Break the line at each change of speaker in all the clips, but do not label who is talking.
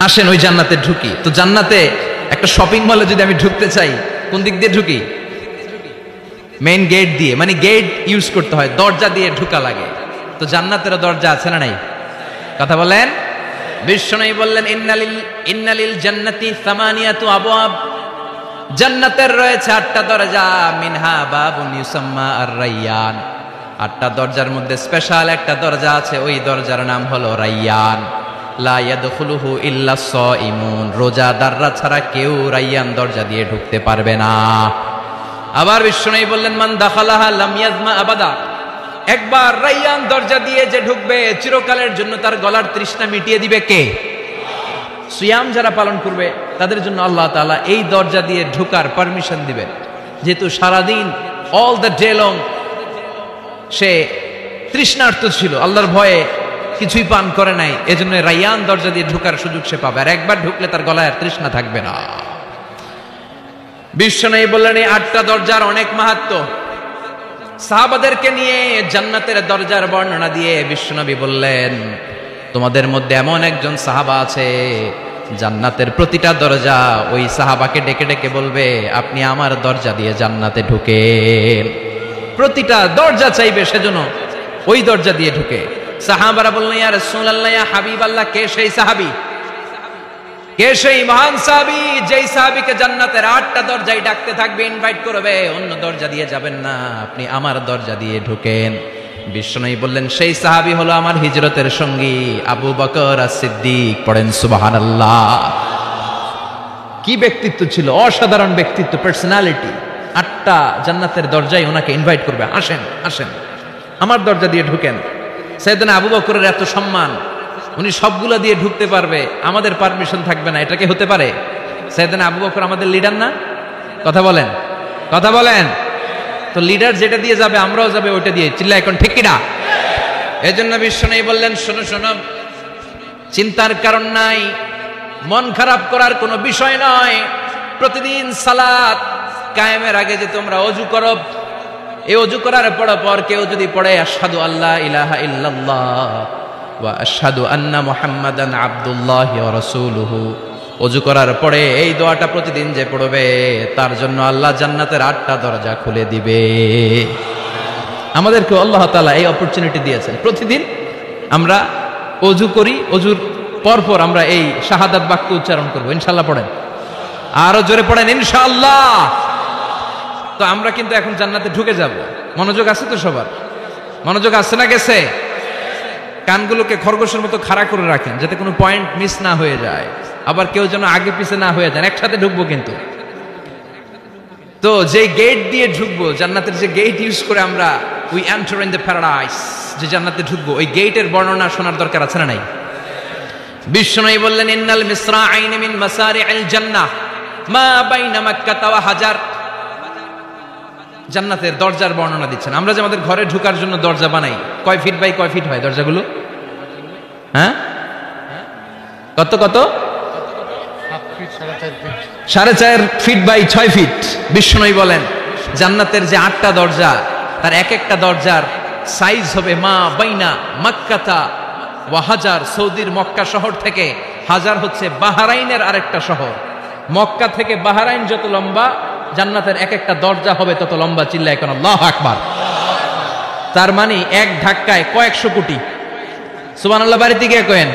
আসেন ওই জান্নাতে ঢুকি। তো জান্নাতে একটা শপিং মলে যদি আমি ঢুকতে চাই, কোন দিক দিয়ে ঢুকি? মেইন গেট দিয়ে, মানে গেট ইউজ করতে হয়, দরজা দিয়ে ঢুকা লাগে। তো জান্নাতেরও দরজা আছে না নাই? কথা বলেন। বিশ্বনবী বললেন ইন্নালিল জান্নাতি সামানিয়াতু আবওয়াব, জান্নাতের রয়েছে 8টা দরজা, মিনহা বাবুন ইউসাম্মা আর-রায়্যান। 8টা দরজার মধ্যে স্পেশাল একটা দরজা আছে, ওই দরজার নাম হলো রায়্যান। লা ইয়াদখুলুহু ইল্লা সাইমুন, রোজাদাররা ছাড়া কেউ রায়্যান দরজা দিয়ে ঢুকতে পারবে না। আবার বিশ্বনবী বললেন মান দাখালাহা লাম ইয়াজমা আবাদা, একবার রায়্যান দরজা দিয়ে যে ঢুকবে চিরকালের জন্য তার গলার তৃষ্ণা মিটিয়ে দিবে কে? সিয়াম যারা পালন করবে তাদের জন্য আল্লাহ তাআলা এই দরজা দিয়ে ঢোকার পারমিশন দিবেন। যেহেতু সারাদিন অল দ্য ডে লং সে তৃষ্ণার্ত ছিল, আল্লাহর ভয়ে কিছুই পান করে নাই, এজন্য রায়্যান দরজা দিয়ে ঢোকার সুযোগ সে পাবে, আর একবার ঢুকলে তার গলায় আর তৃষ্ণা থাকবে না। বিশ্বনবী বললেন এই 8টা দরজার অনেক মাহাত্ম্য। সাহাবাদেরকে নিয়ে জান্নাতের দরজার বর্ণনা দিয়ে বিশ্বনবী বললেন তোমাদের মধ্যে এমন একজন সাহাবা আছে, জান্নাতের প্রতিটা দরজা ওই সাহাবাকে ডেকে ডেকে বলবে আপনি আমার দরজা দিয়ে জান্নাতে ঢুকেন। প্রতিটা দরজা চাইবে সেজন্য ওই দরজা দিয়ে ঢুকে। সাহাবারা বললেন ইয়া রাসূলুল্লাহ, ইয়া হাবিবাল্লাহ, কে সেই সাহাবী, কে সেই মহান সাহাবী যেই সাহাবীকে জান্নাতের 8টা দরজায় ডাকতে থাকবে, ইনভাইট করবে, অন্য দরজা দিয়ে যাবেন না, আপনি আমার দরজা দিয়ে ঢুকেন। বিশ্বনবী বললেন সেই সাহাবী হলো আমার হিজরতের সঙ্গী আবু বকর as-সিদ্দিক। পড়েন সুবহানাল্লাহ। কি ব্যক্তিত্ব ছিল, অসাধারণ ব্যক্তিত্ব, পার্সোনালিটি। 8টা জান্নাতের দরজায় ওনাকে ইনভাইট করবে, আসেন আসেন আমার দরজা দিয়ে ঢুকেন। সাইয়েদনা আবু বকরের এত সম্মান, উনি সবগুলো দিয়ে ঢুকতে পারবে, আমাদের পারমিশন থাকবে না, এটা কি হতে পারে? সাইয়েদনা আবু বকর আমাদের লিডার না? কথা বলেন, কথা বলেন। তো লিডার যেটা দিয়ে যাবে আমরাও যাবে ওইটা দিয়ে, চিল্লা এখন ঠিক কিনা? এজন্য বিশ্বনবী বললেন শোনো শোনো, চিন্তার কারণ নাই, মন খারাপ করার কোনো বিষয় নয়। প্রতিদিন সালাত কায়েমের আগে যে তোমরা ওযু করো, এই ওযু করার পর কেউ যদি পড়ে আশহাদু আল্লা ইলাহা ইল্লাল্লাহ ওয়া আশহাদু আন্না মুহাম্মাদান আবদুল্লাহি ওয়া রাসূলুহু, ওযু করার পরে এই দোয়াটা প্রতিদিন যে পড়বে তার জন্য আল্লাহ জান্নাতের 8টা দরজা খুলে দিবে। আমাদেরকে আল্লাহ তাআলা এই অপরচুনিটি দিয়েছেন, প্রতিদিন আমরা ওযু করি, ওযুর পরপর আমরা এই শাহাদাত বাক্য উচ্চারণ করব। ইনশাআল্লাহ পড়েন, আরো জোরে পড়েন ইনশাআল্লাহ। তো আমরা কিন্তু এখন জান্নাতে ঢুকে যাব। মনোযোগ আছে তো সবার? মনোযোগ আছে না গেছে? কানগুলোকে খরগোশের মতো খাড়া করে রাখেন যাতে কোনো পয়েন্ট মিস না হয়ে যায়, আবার কেউ যেন আগে পিছে না হয়ে যায়। একসাথে ঢুকবো কিন্তু। তো যে গেট দিয়ে ঢুকবো, জান্নাতের যে গেট ইউজ করে আমরা we enter in the paradise, যে জান্নাতে ঢুকবো, ওই গেটের বর্ণনা শোনার দরকার আছে না নাই? বিশ্বনবী বললেন ইন্নাল মিসরাআইন মিন মাসারি'আল জান্নাহ মা বাইনা মাক্কাহ ওয়া হাজার। জান্নাতের দরজার বর্ণনা দিচ্ছেন। আমরা যে আমাদের ঘরে ঢোকার জন্য দরজা বানাই, কয় ফিট বাই কয় ফিট হয় দরজাগুলো? হ্যাঁ, কত কত? 4.5 ফিট বাই 6 ফিট। বিশ্বনবী বলেন জান্নাতের যে 8টা দরজা, তার এক একটা দরজার সাইজ হবে মা বাইনা মাক্কাতা ওয়া হাজার, সৌদির মক্কা শহর থেকে হাজার হচ্ছে বাহরাইনের আরেকটা শহর। মক্কা থেকে বাহরাইন যত লম্বা, জান্নাতের এক একটা দরজা হবে তত লম্বা। চিল্লায় এখন আল্লাহু আকবার। তার মানে এক ধাক্কায় কয়েকশো কোটি। সুবহানাল্লাহ বাড়িতে গিয়ে কয়েন,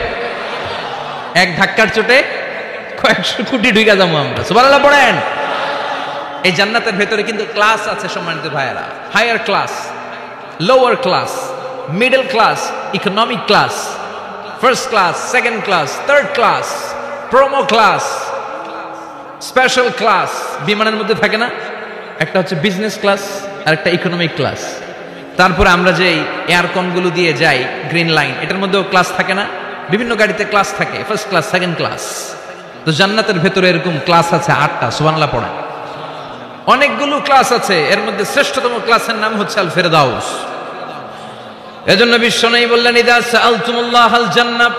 এক ধাক্কার চোটে কয়েকশো কোটি ঢুকে যাবো আমরা। সুবহানাল্লাহ পড়েন। এই জান্নাতের ভেতরে কিন্তু ক্লাস আছে সম্মানিত ভাইয়েরা, higher class, lower class, middle class, economic class, first class, second class, third class, promo class, special class. বিমানের মধ্যে থাকে না, একটা হচ্ছে বিজনেস ক্লাস আর একটা ইকোনমিক ক্লাস। তারপরে আমরা যে এয়ারকনগুলো দিয়ে যাই গ্রিন লাইন, এটার মধ্যেও ক্লাস থাকে না? বিভিন্ন গাড়িতে ক্লাস থাকে, ফার্স্ট ক্লাস, সেকেন্ড ক্লাস। তো জান্নাতের ভেতরে এরকম ক্লাস আছে 8টা। সুবহানাল্লাহ পড়েন। অনেকগুলো ক্লাস আছে, এর মধ্যে শ্রেষ্ঠতম ক্লাসের নাম হচ্ছে আল ফেরদাউস। এজন্য বিশ্বনবী বললেন ইদা সাআলতুমুল্লাহাল জান্নাহ,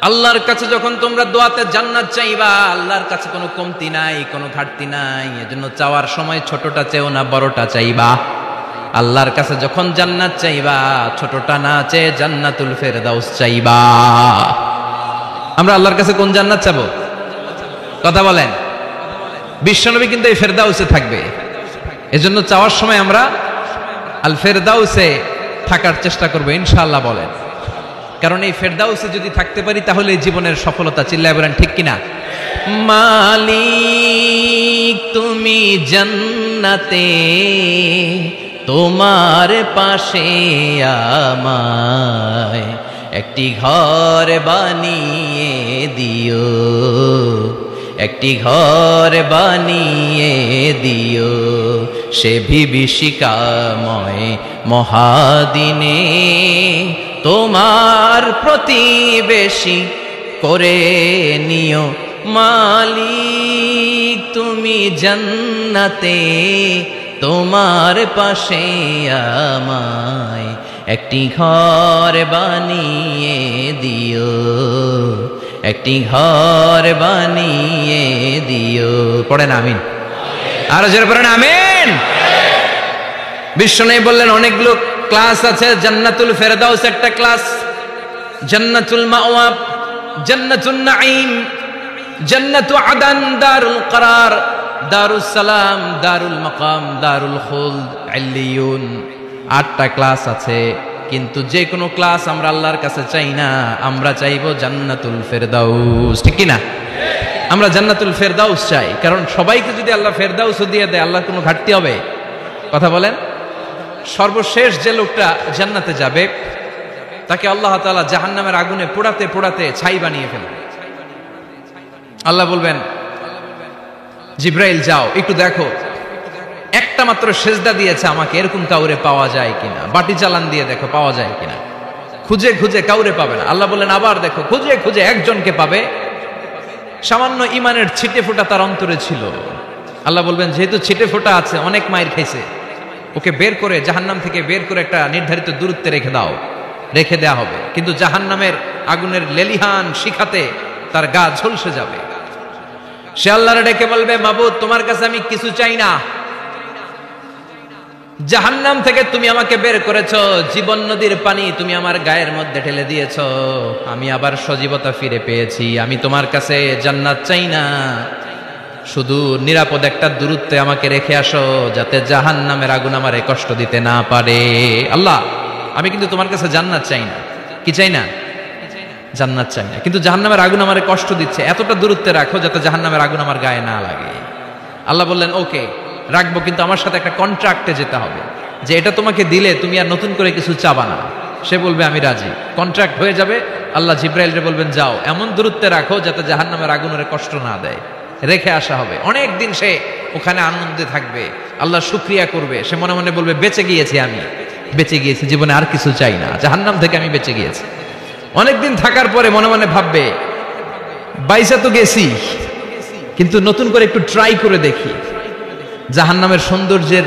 আল্লাহর কাছে যখন তোমরা দোয়াতে জান্নাত চাইবা, আল্লাহর কাছে কোনো কমতি নাই, কোনো ঘাটতি নাই। এজন্য চাওয়ার সময় ছোটটা চেও না, বড়টা চাইবা। আল্লাহর কাছে যখন জান্নাত চাইবা, ছোটটা না চেয়ে জান্নাতুল ফেরদাউস চাইবা। আমরা আল্লাহর কাছে কোন জান্নাত চাবো? কথা বলেন। বিশ্বনবী কিন্তু এই ফেরদাউসে থাকবে, এজন্য চাওয়ার সময় আমরা আল ফেরদাউসে থাকার চেষ্টা করবো ইনশাআল্লাহ বলেন। কারণ এই ফেরদাউসে যদি থাকতে পারি তাহলে জীবনের সফলতা। চিল্লায় বলেন ঠিক কিনা? মালিক তুমি জান্নাতে, তোমার পাশে আমায় একটি ঘর বানিয়ে দিও, একটি ঘর বানিয়ে দিও, সে বিভীষিকাময় মহাদিনে তোমার প্রতিবেশী করে নিও। মালিক তুমি জান্নাতে, তোমার পাশে আমায় একটি ঘর বানিয়ে দিও, একটি ঘর বানিয়ে দিও। পড়েন আমিন। আরো জোরে পড়েন আমিন। বিশ্বনবী বললেন অনেকগুলো ক্লাস আছে, জান্নাতুল ফেরদাউস একটা ক্লাস, জান্নাতুল মাওয়া, জান্নাতুন নাঈম, জান্নাতু আদান, দারুল করার, দারুস সালাম, দারুল মাকাম, দারুল খুলদ, ইল্লিয়ুন। 8টা ক্লাস আছে, কিন্তু যে কোনো ক্লাস আমরা আল্লাহর কাছে চাই না, আমরা চাইবো জান্নাতুল ফেরদাউস। ঠিক কি না? আমরা জান্নাতুল ফেরদাউস চাই, কারণ সবাইকে যদি আল্লাহ ফেরদাউস দিয়ে দেয় আল্লাহর কোনো ঘাটতি হবে? কথা বলেন। সর্বশেষ যে লোকটা জান্নাতে যাবে তাকে আল্লাহ তাআলা জাহান্নামের আগুনে পোড়াতে পোড়াতে ছাই বানিয়ে ফেলবে। আল্লাহ বলবেন জিব্রাইল যাও একটু দেখো, একটা মাত্র সেজদা দিয়েছে আমাকে, এরকম কাউরে পাওয়া যায় কিনা। বাটি চালান দিয়ে দেখো পাওয়া যায় কিনা। খুঁজে খুঁজে কাউরে পাবে না। আল্লাহ বললেন আবার দেখো, খুঁজে খুঁজে একজনকে পাবে, সামান্য ইমানের ছিটে ফোঁটা তার অন্তরে ছিল। আল্লাহ বলবেন যেহেতু ছিটে ফোঁটা আছে, অনেক মায়ের খেয়েছে, ওকে বের করে জাহান্নাম থেকে বের করে একটা নির্ধারিত দূরত্বে রেখে দাও। রেখে দেয়া হবে, কিন্তু জাহান্নামের আগুনের লেলিহান শিখাতে তার গা ঝলসে যাবে। সে আল্লাহরে ডেকে বলবে মাবুদ তোমার কাছে আমি কিছু চাই না, জাহান্নাম থেকে তুমি আমাকে বের করেছো, জীবন নদীর পানি তুমি আমার গায়ের মধ্যে ঢেলে দিয়েছো, আমি আবার সজীবতা ফিরে পেয়েছি, আমি তোমার কাছে জান্নাত চাই না, শুধু নিরাপদ একটা দূরত্বে আমাকে রেখে আসো যাতে জাহান্নামের আগুন আমারে কষ্ট দিতে না পারে। আল্লাহ আমি কিন্তু তোমার কাছে জান্নাত চাই না। কি চাই না? জান্নাত চাই না, কিন্তু জাহান্নামের আগুন আমারে কষ্ট দিচ্ছে, এতটা দূরত্বে রাখো যাতে জাহান্নামের আগুন আমার গায়ে না লাগে। আল্লাহ বললেন ওকে রাখবো, কিন্তু আমার সাথে একটা কন্ট্রাক্টে যেতে হবে, যে এটা তোমাকে দিলে তুমি আর নতুন করে কিছু চাবা না। সে বলবে আমি রাজি, কন্ট্রাক্ট হয়ে যাবে। আল্লাহ জিব্রাইলরে বলবেন যাও এমন দূরত্বে রাখো যাতে জাহান্নামের আগুন ওরে কষ্ট না দেয়। রেখে আসা হবে, অনেক দিন সে ওখানে আনন্দে থাকবে, আল্লাহ শুকরিয়া করবে। সে মনে মনে বলবে বেঁচে গিয়েছি, আমি বেঁচে গিয়েছি, জীবনে আর কিছু চাই না, জাহান্নাম থেকে আমি বেঁচে গিয়েছি। অনেকদিন থাকার পরে মনে মনে ভাববে বাইসা তো গেছি, কিন্তু নতুন করে একটু ট্রাই করে দেখি জাহান্নামের সৌন্দর্যের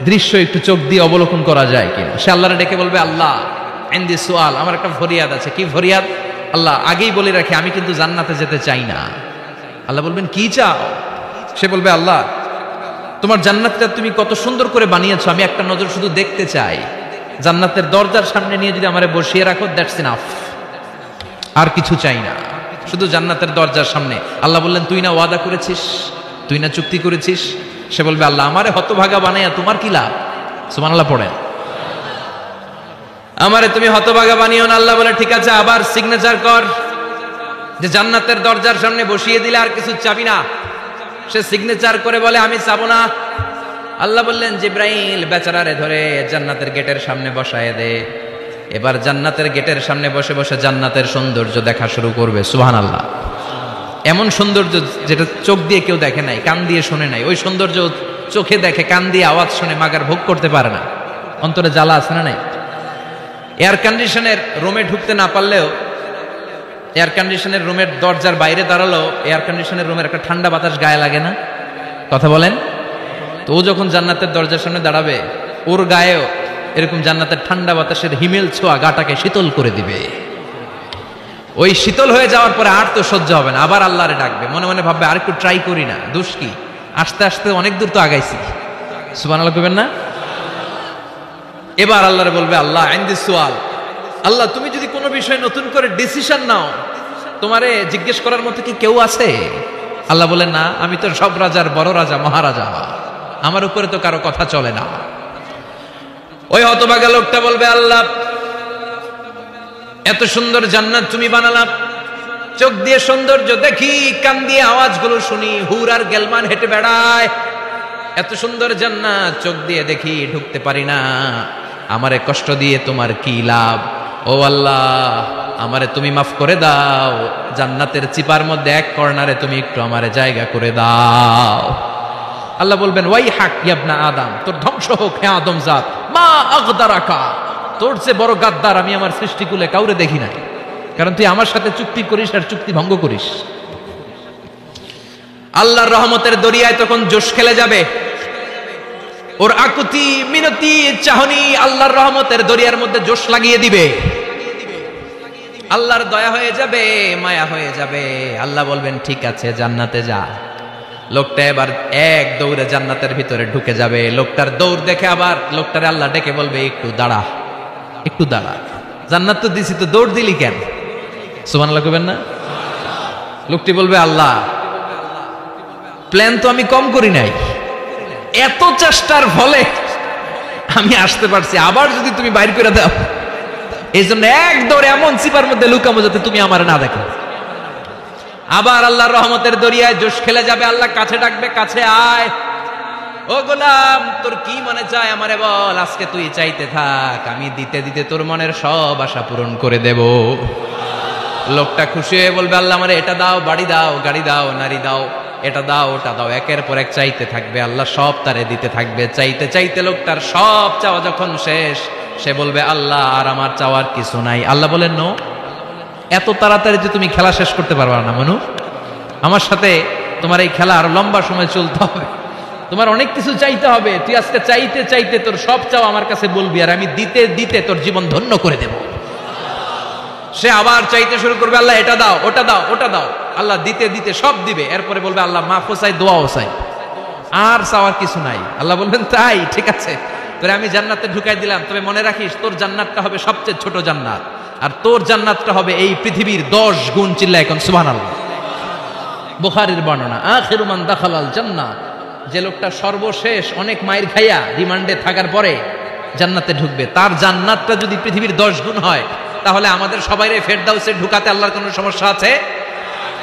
দৃশ্য একটু চোখ দিয়ে অবলোকন করা যায় কিনা। সে আল্লাহরে ডেকে বলবে আল্লাহ ইনদি সুআল, আমার একটা ফরিয়াদ আছে। কি ফরিয়াদ? আল্লাহ আগেই বলে রাখি আমি কিন্তু জান্নাতে যেতে চাই না। আল্লাহ বলবেন কি চাও? সে বলবে আল্লাহ তোমার জান্নাতটা তুমি কত সুন্দর করে বানিয়েছো, আমি একটা নজর শুধু দেখতে চাই। জান্নাতের দরজার সামনে নিয়ে যদি আমারে বসিয়ে রাখো দ্যাটস ইনাফ, আর কিছু চাই না, শুধু জান্নাতের দরজার সামনে। আল্লাহ বললেন তুই না ওয়াদা করেছিস, তুই না চুক্তি করেছিস। সে বলবে আল্লাহ আমারে হতভাগা বানাইয়া তোমার কি লাভ? সুবহানাল্লাহ পড়েন। আমারে তুমি হতভাগা বানিও না। আল্লাহ বলে ঠিক আছে, আবার সিগনেচার কর যে জান্নাতের দরজার সামনে বসিয়ে দিলে আর কিছু চাবি না। সে সিগনেচার করে বলে আমি চাবো না। আল্লাহ বললেন জিব্রাইল বেচারারে ধরে জান্নাতের গেটের সামনে বসায় দে। এবার জান্নাতের গেটের সামনে বসে বসে জান্নাতের সৌন্দর্য দেখা শুরু করবে। সুবহানাল্লাহ। এমন সৌন্দর্য যেটা চোখ দিয়ে কেউ দেখে নাই, কান দিয়ে শুনে নাই, ওই সৌন্দর্য চোখে দেখে, কান দিয়ে আওয়াজ শুনে মাগার ভোগ করতে পারে না। অন্তরে জ্বালা আছে না নাই? এয়ার কন্ডিশনের রুমে ঢুকতে না পারলেও, এয়ার কন্ডিশনের রুমের দরজার বাইরে দাঁড়ালো, এয়ার কন্ডিশনের রুমের একটা ঠান্ডা বাতাস গায়ে লাগে না? কথা বলেন। তো ও যখন জান্নাতের দরজার সামনে দাঁড়াবে, ওর গায়েও এরকম জান্নাতের ঠান্ডা বাতাসের হিমেল ছোঁয়া গাটাকে শীতল করে দিবে। ওই শীতল হয়ে যাওয়ার পরে আর তো সহ্য হবে না, আবার আল্লাহরে ডাকবে, মনে মনে ভাববে আর একটু ট্রাই করি না, দোষ কি, আস্তে আস্তে অনেক দূর তো আগাইছি। সুবহানাল্লাহ কইবেন না? এবার আল্লাহরে বলবে আল্লাহ ইনদি সুআল, আল্লাহ তুমি যদি কোনো বিষয়ে নতুন করে ডিসিশন নাও, তোমারে জিজ্ঞেস করার মতো কি কেউ আছে? আল্লাহ বলেন, না, আমি তো সব রাজার বড় রাজা, মহারাজা, আমার উপরে তো কারো কথা চলে না। ওই হতভাগা লোকটা বলবে, আল্লাহ, এত সুন্দর জান্নাত তুমি বানালাম, চোখ দিয়ে সৌন্দর্য দেখি, কান দিয়ে আওয়াজগুলো শুনি, হুর আর গেলমান হেঁটে বেড়ায়, এত সুন্দর জান্নাত চোখ দিয়ে দেখি, ঢুকতে পারি না, আমারে কষ্ট দিয়ে তোমার কি লাভ? ও আল্লাহ, আমারে তুমি মাফ করে দাও, জান্নাতের চিপার মধ্যে এক কর্নারে তুমি একটু আমারে জায়গা করে দাও। আল্লাহ বলবেন, ওয়াই হাক ইবনা আদম, তোর ধ্বংস হোক হে আদম জাত, মা আগদারাকা, তোর চেয়ে বড় গাদ্দার আমি আমার সৃষ্টিকুলে কাউরে দেখি না, কারণ তুই আমার সাথে চুক্তি করিস আর চুক্তি ভঙ্গ করিস। আল্লাহর রহমতের দরিয়ায় তখন জোশ খেলে যাবে, ওর আকুতি মিনতি চাহনি আল্লাহর রহমতের দরিয়ার মধ্যে জোশ লাগিয়ে দিবে, আল্লাহর দয়া হয়ে যাবে, মায়া হয়ে যাবে। আল্লাহ বলবেন, ঠিক আছে, জান্নাতে যা। লোকটা এবার এক দৌড়ে জান্নাতের ভিতরে ঢুকে যাবে। লোকটার দৌড় দেখে আবার লোকটারে আল্লাহ ডেকে বলবে, একটু দাঁড়া, একটু দাঁড়া, জান্নাত তো দিছি, তো দৌড় দিলি কেন? সুবহানাল্লাহ কইবেন না? লোকটি বলবে, আল্লাহ, প্ল্যান তো আমি কম করি নাই, এত চেষ্টার ফলে আমি আসতে পারছি, আবার যদি তুমি বাইর করে দাও, এই জন্য এক দৌড়ে এমন চিপার মধ্যে লুকামো যাতে তুমি আমার না দেখো। আবার আল্লাহর রহমতের দরিয়ায় জোশ খেলে যাবে। আল্লাহ কাছে ডাকবে, কাছে আয়, ও গোলাম, তোর কি মনে চায় আমারে বল, আজকে তুই চাইতে থাক, আমি দিতে দিতে তোর মনের সব আশা পূরণ করে দেব। লোকটা খুশি হয়ে বলবে, আল্লাহ আমারে এটা দাও, বাড়ি দাও, গাড়ি দাও, নারী দাও, এটা দাও, ওটা দাও, একের পর এক চাইতে থাকবে, আল্লাহ সব তারে দিতে থাকবে। চাইতে চাইতে লোকটার সব চাওয়া যখন শেষ, সে বলবে, আল্লাহ আর আমার চাওয়ার কিছু নাই। আল্লাহ বলেন, নো, এত তাড়াতাড়ি যে তুমি খেলা শেষ করতে পারবা না মানু, আমার সাথে তোমার এই খেলা আরো লম্বা সময় চলতে হবে, তোমার অনেক কিছু চাইতে হবে। তুই আজকে চাইতে চাইতে তোর সব চাওয়া আমার কাছে বলবি, আর আমি দিতে দিতে তোর জীবন ধন্য করে দেব। সে আবার চাইতে শুরু করবে, আল্লাহ এটা দাও, ওটা দাও, ওটা দাও, আল্লাহ দিতে দিতে সব দিবে। এরপরে বলবে, আল্লাহ মাফও চাই, দোয়াও চাই, আর চাওয়ার কিছু নাই। আল্লাহ বলবেন, তাই ঠিক আছে, তোরে আমি জান্নাতে ঢুকাই দিলাম, তবে মনে রাখিস তোর জান্নাতটা হবে সবচেয়ে ছোট জান্নাত, আর তোর জান্নাতটা হবে এই পৃথিবীর 10 গুণ। চিল্লা এখন সুবহানাল্লাহ। বুখারীর বর্ণনা, আখিরু মান দাখালাল জান্নাহ, যে লোকটা সর্বশেষ অনেক মাইর খাইয়া রিমান্ডে থাকার পরে জান্নাতে ঢুকবে, তার জান্নাতটা যদি পৃথিবীর 10 গুণ হয়, তাহলে আমাদের সবাইরে ফেরদাউসে ঢুকাতে আল্লাহর কোনো সমস্যা আছে?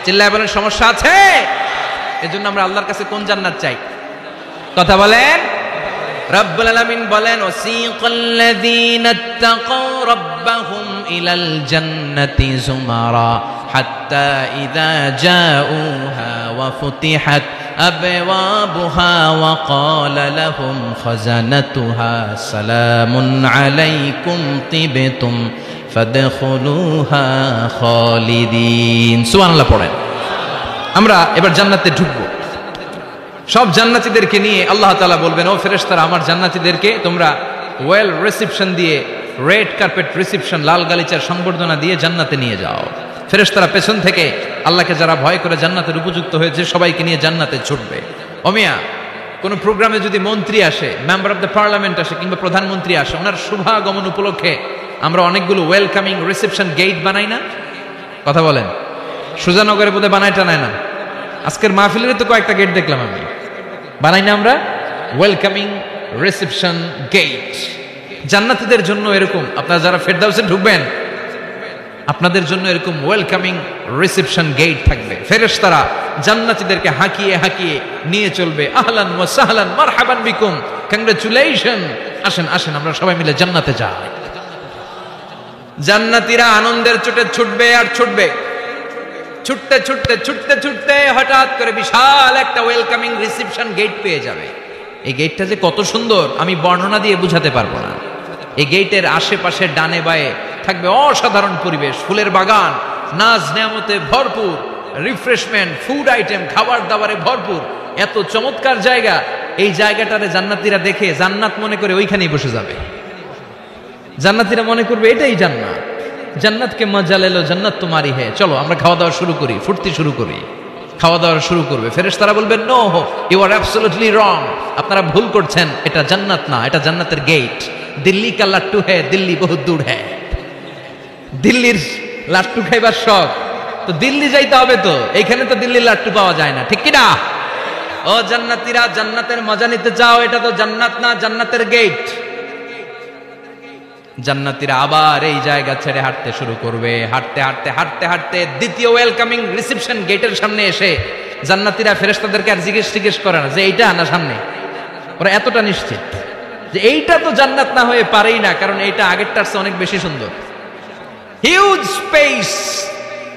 চিল্লায় বলেন, সমস্যা আছে? এজন্য আমরা আল্লাহর কাছে কোন জান্নাত চাই? কথা বলেন। রব্বুল আলামিন বলেন, ওয়াসিকাল্লাযীনা ইত্তাকাউ রাব্বাহুম ইলাল জান্নাতি যুমারা হাত্তা ইযা জাউহা ওয়া ফুতিহাত আবওয়াবুহা ওয়া ক্বালা লাহুম খাজানাতুহা সালামুন আলাইকুম তিবতুম ফাদখুলুহা খালিদিন। সুবহানাল্লাহ পড়েন। আমরা এবার জান্নাতে ঢুকবো। সব জান্নাতীদেরকে নিয়ে আল্লাহ তাআলা বলবেন, ও ফেরেশতারা, আমার জান্নাতীদেরকে তোমরা ওয়েল রিসেপশন দিয়ে, রেড কার্পেট রিসেপশন, লাল গালিচার সংবর্ধনা দিয়ে জান্নাতে নিয়ে যাও। ফেরেশতারা পেছন থেকে আল্লাহকে যারা ভয় করে জান্নাতের উপযুক্ত হয়েছে সবাইকে নিয়ে জান্নাতে ছুটবে। ওমিয়া, কোনো প্রোগ্রামে যদি মন্ত্রী আসে, মেম্বার অফ দ্য পার্লামেন্ট আসে, কিংবা প্রধানমন্ত্রী আসে, ওনার শুভাগমন উপলক্ষে আমরা অনেকগুলো ওয়েলকামিং রিসেপশন গেট বানাই না? কথা বলেন। সুজানগরে বোধহয় বানায় টানায় না? আজকের মাহফিলের তো কয়েকটা গেট দেখলাম আমি, বানাই না আমরা ওয়েলকামিং রিসেপশন গেট। জান্নাতীদের জন্য এরকম, আপনারা যারা ফেরদাউসে ঢুকবেন আপনাদের জন্য এরকম ওয়েলকামিং রিসেপশন গেট থাকবে। ফেরেশতারা জান্নাতীদেরকে হাঁকিয়ে হাঁকিয়ে নিয়ে চলবে, আহলান ওয়া সাহলান মারহাবান বিকুম, কংগ্রাচুলেশন, আসেন আসেন আমরা সবাই মিলে জান্নাতে যাই। জান্নাতীরা আনন্দের চোটে ছুটবে আর ছুটবে, ছুটতে ছুটতে ছুটতে ছুটতে হঠাৎ করে বিশাল একটা ওয়েলকামিং রিসেপশন গেট পেয়ে যাবে। এই গেটটা যে কত সুন্দর আমি বর্ণনা দিয়ে বুঝাতে পারবো না। এই গেটের আশেপাশে ডানে বায়ে থাকবে অসাধারণ পরিবেশ, ফুলের বাগান, নাজ নেয়ামতে ভরপুর, রিফ্রেশমেন্ট, ফুড আইটেম, খাবার দাবারে ভরপুর, এত চমৎকার জায়গা। এই জায়গাটারে জান্নাতীরা দেখে জান্নাত মনে করে ওইখানেই বসে যাবে। জান্নাতীরা মনে করবে এটাই জান্নাত, জান্নাতকে মজা লেলো, জান্নাত তোমারই হে, চলো আমরা খাওয়া দাওয়া শুরু করি, ফুর্তি শুরু করি। খাওয়া দাওয়া শুরু করবে। ফেরেশতারা বলবেন, no, you are absolutely wrong, আপনারা ভুল করছেন, এটা জান্নাত না, এটা জান্নাতের গেট। দিল্লি কা লাট্টু হ্যায়, দিল্লি বহুত দূর হ্যায়। দিল্লির লাট্টু খাইবার শখ তো দিল্লি যাইতে হবে, তো এইখানে তো দিল্লির লাট্টু পাওয়া যায় না, ঠিক কিনা? ও জান্নাতীরা, জান্নাতের মজা নিতে চাও? এটা তো জান্নাত না, জান্নাতের গেট। জান্নাতীরা আবার এই জায়গা ছেড়ে হাঁটতে শুরু করবে। হাঁটতে হাঁটতে হাঁটতে হাঁটতে দ্বিতীয় ওয়েলকামিং রিসেপশন গেটের সামনে এসে জান্নাতীরা ফেরেশতাদেরকে আর জিজ্ঞেস করে না যে এইটা না সামনে। ওরা এতটা নিশ্চিত যে এইটা তো জান্নাত না হয়ে পারেই না, কারণ এইটা আগেরটার চেয়ে অনেক বেশি সুন্দর। হিউজ স্পেস,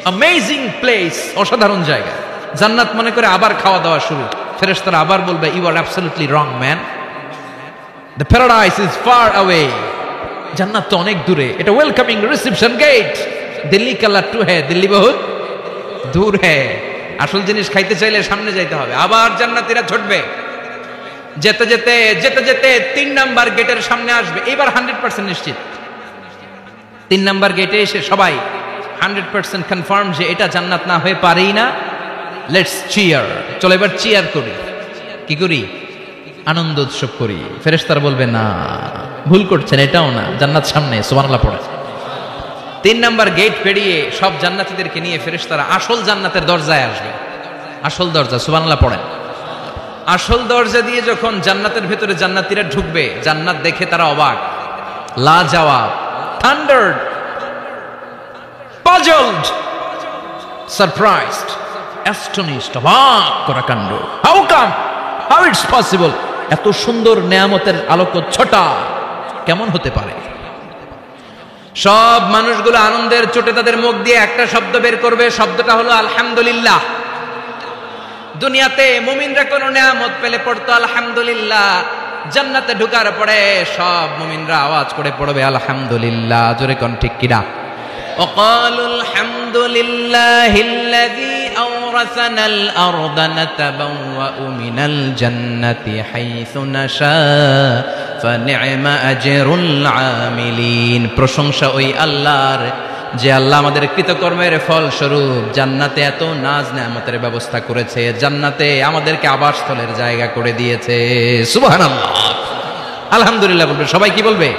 অ্যামেজিং প্লেস, অসাধারণ জায়গা। জান্নাত মনে করে আবার খাওয়া দাওয়া শুরু। ফেরেশতারা আবার বলবে, you are absolutely wrong man, the paradise is far away. জান্নাত তো অনেক দূরে, এটা ওয়েলকামিং রিসেপশন গেট। দিল্লি কা লাট্টু হ্যায়, দিল্লি বহুত দূর হ্যায়। আসল জিনিস খাইতে চাইলে সামনে যাইতে হবে। আবার জান্নাতীরা ছুটবে। যেতে যেতে যেতে যেতে 3 নাম্বার গেটের সামনে আসবে। এবার 100% নিশ্চিত। 3 নাম্বার গেটে এসে সবাই 100% কনফার্ম যে এটা জান্নাত না হয়ে পারেই না। লেটস চিয়ার, চলো এবার চিয়ার করি। কি করি? আনন্দ উৎসব করি। ফেরেশতারা বলবে, না, ভুল করছেন, এটাও না, জান্নাত সামনে। সুবহানাল্লাহ পড়ে। 3 নাম্বার গেট পেরিয়ে সব জান্নাতীদেরকে নিয়ে ফেরেশতারা আসল জান্নাতের দরজায় আসবে। আসল দরজা, সুবহানাল্লাহ পড়েন। আসল দরজা দিয়ে যখন জান্নাতের ভেতরে জান্নাতীরা ঢুকবে, জান্নাত দেখে তারা অবাক, লাজবাব, থান্ডার্ড, পাজলড, সারপ্রাইজড, অ্যাস্টনিশড, অবাক করা কাণ্ড। How come, how it's possible, এত সুন্দর নেয়ামতের আলোকচ্ছটা কেমন হতে পারে? সব মানুষগুলো আনন্দের চোটে তাদের মুখ দিয়ে একটা শব্দ বের করবে, শব্দটা হলো আলহামদুলিল্লাহ। দুনিয়াতে মুমিনরা কোন নেয়ামত পেলে পড়তো আলহামদুলিল্লাহ, জান্নাতে ঢোকার পরে সব মুমিনরা আওয়াজ করে পড়বে আলহামদুলিল্লাহ। জোরে কোন ঠিক কিনা? وقالوا الحمد لله الذي أورثنا الأرض نتبوأ من الجنة حيث نشاء فنعم أجر العاملين। প্রশংসা ওই আল্লাহর, যে আল্লাহ আমাদের কৃতকর্মের ফলস্বরূপ জান্নাতে এত নাজ নেয়ামতের ব্যবস্থা করেছে, জান্নাতে আমাদেরকে আবাসস্থলের জায়গা করে দিয়েছে। সুবহানাল্লাহ, আলহামদুলিল্লাহ বলবে সবাই। কি বলবে?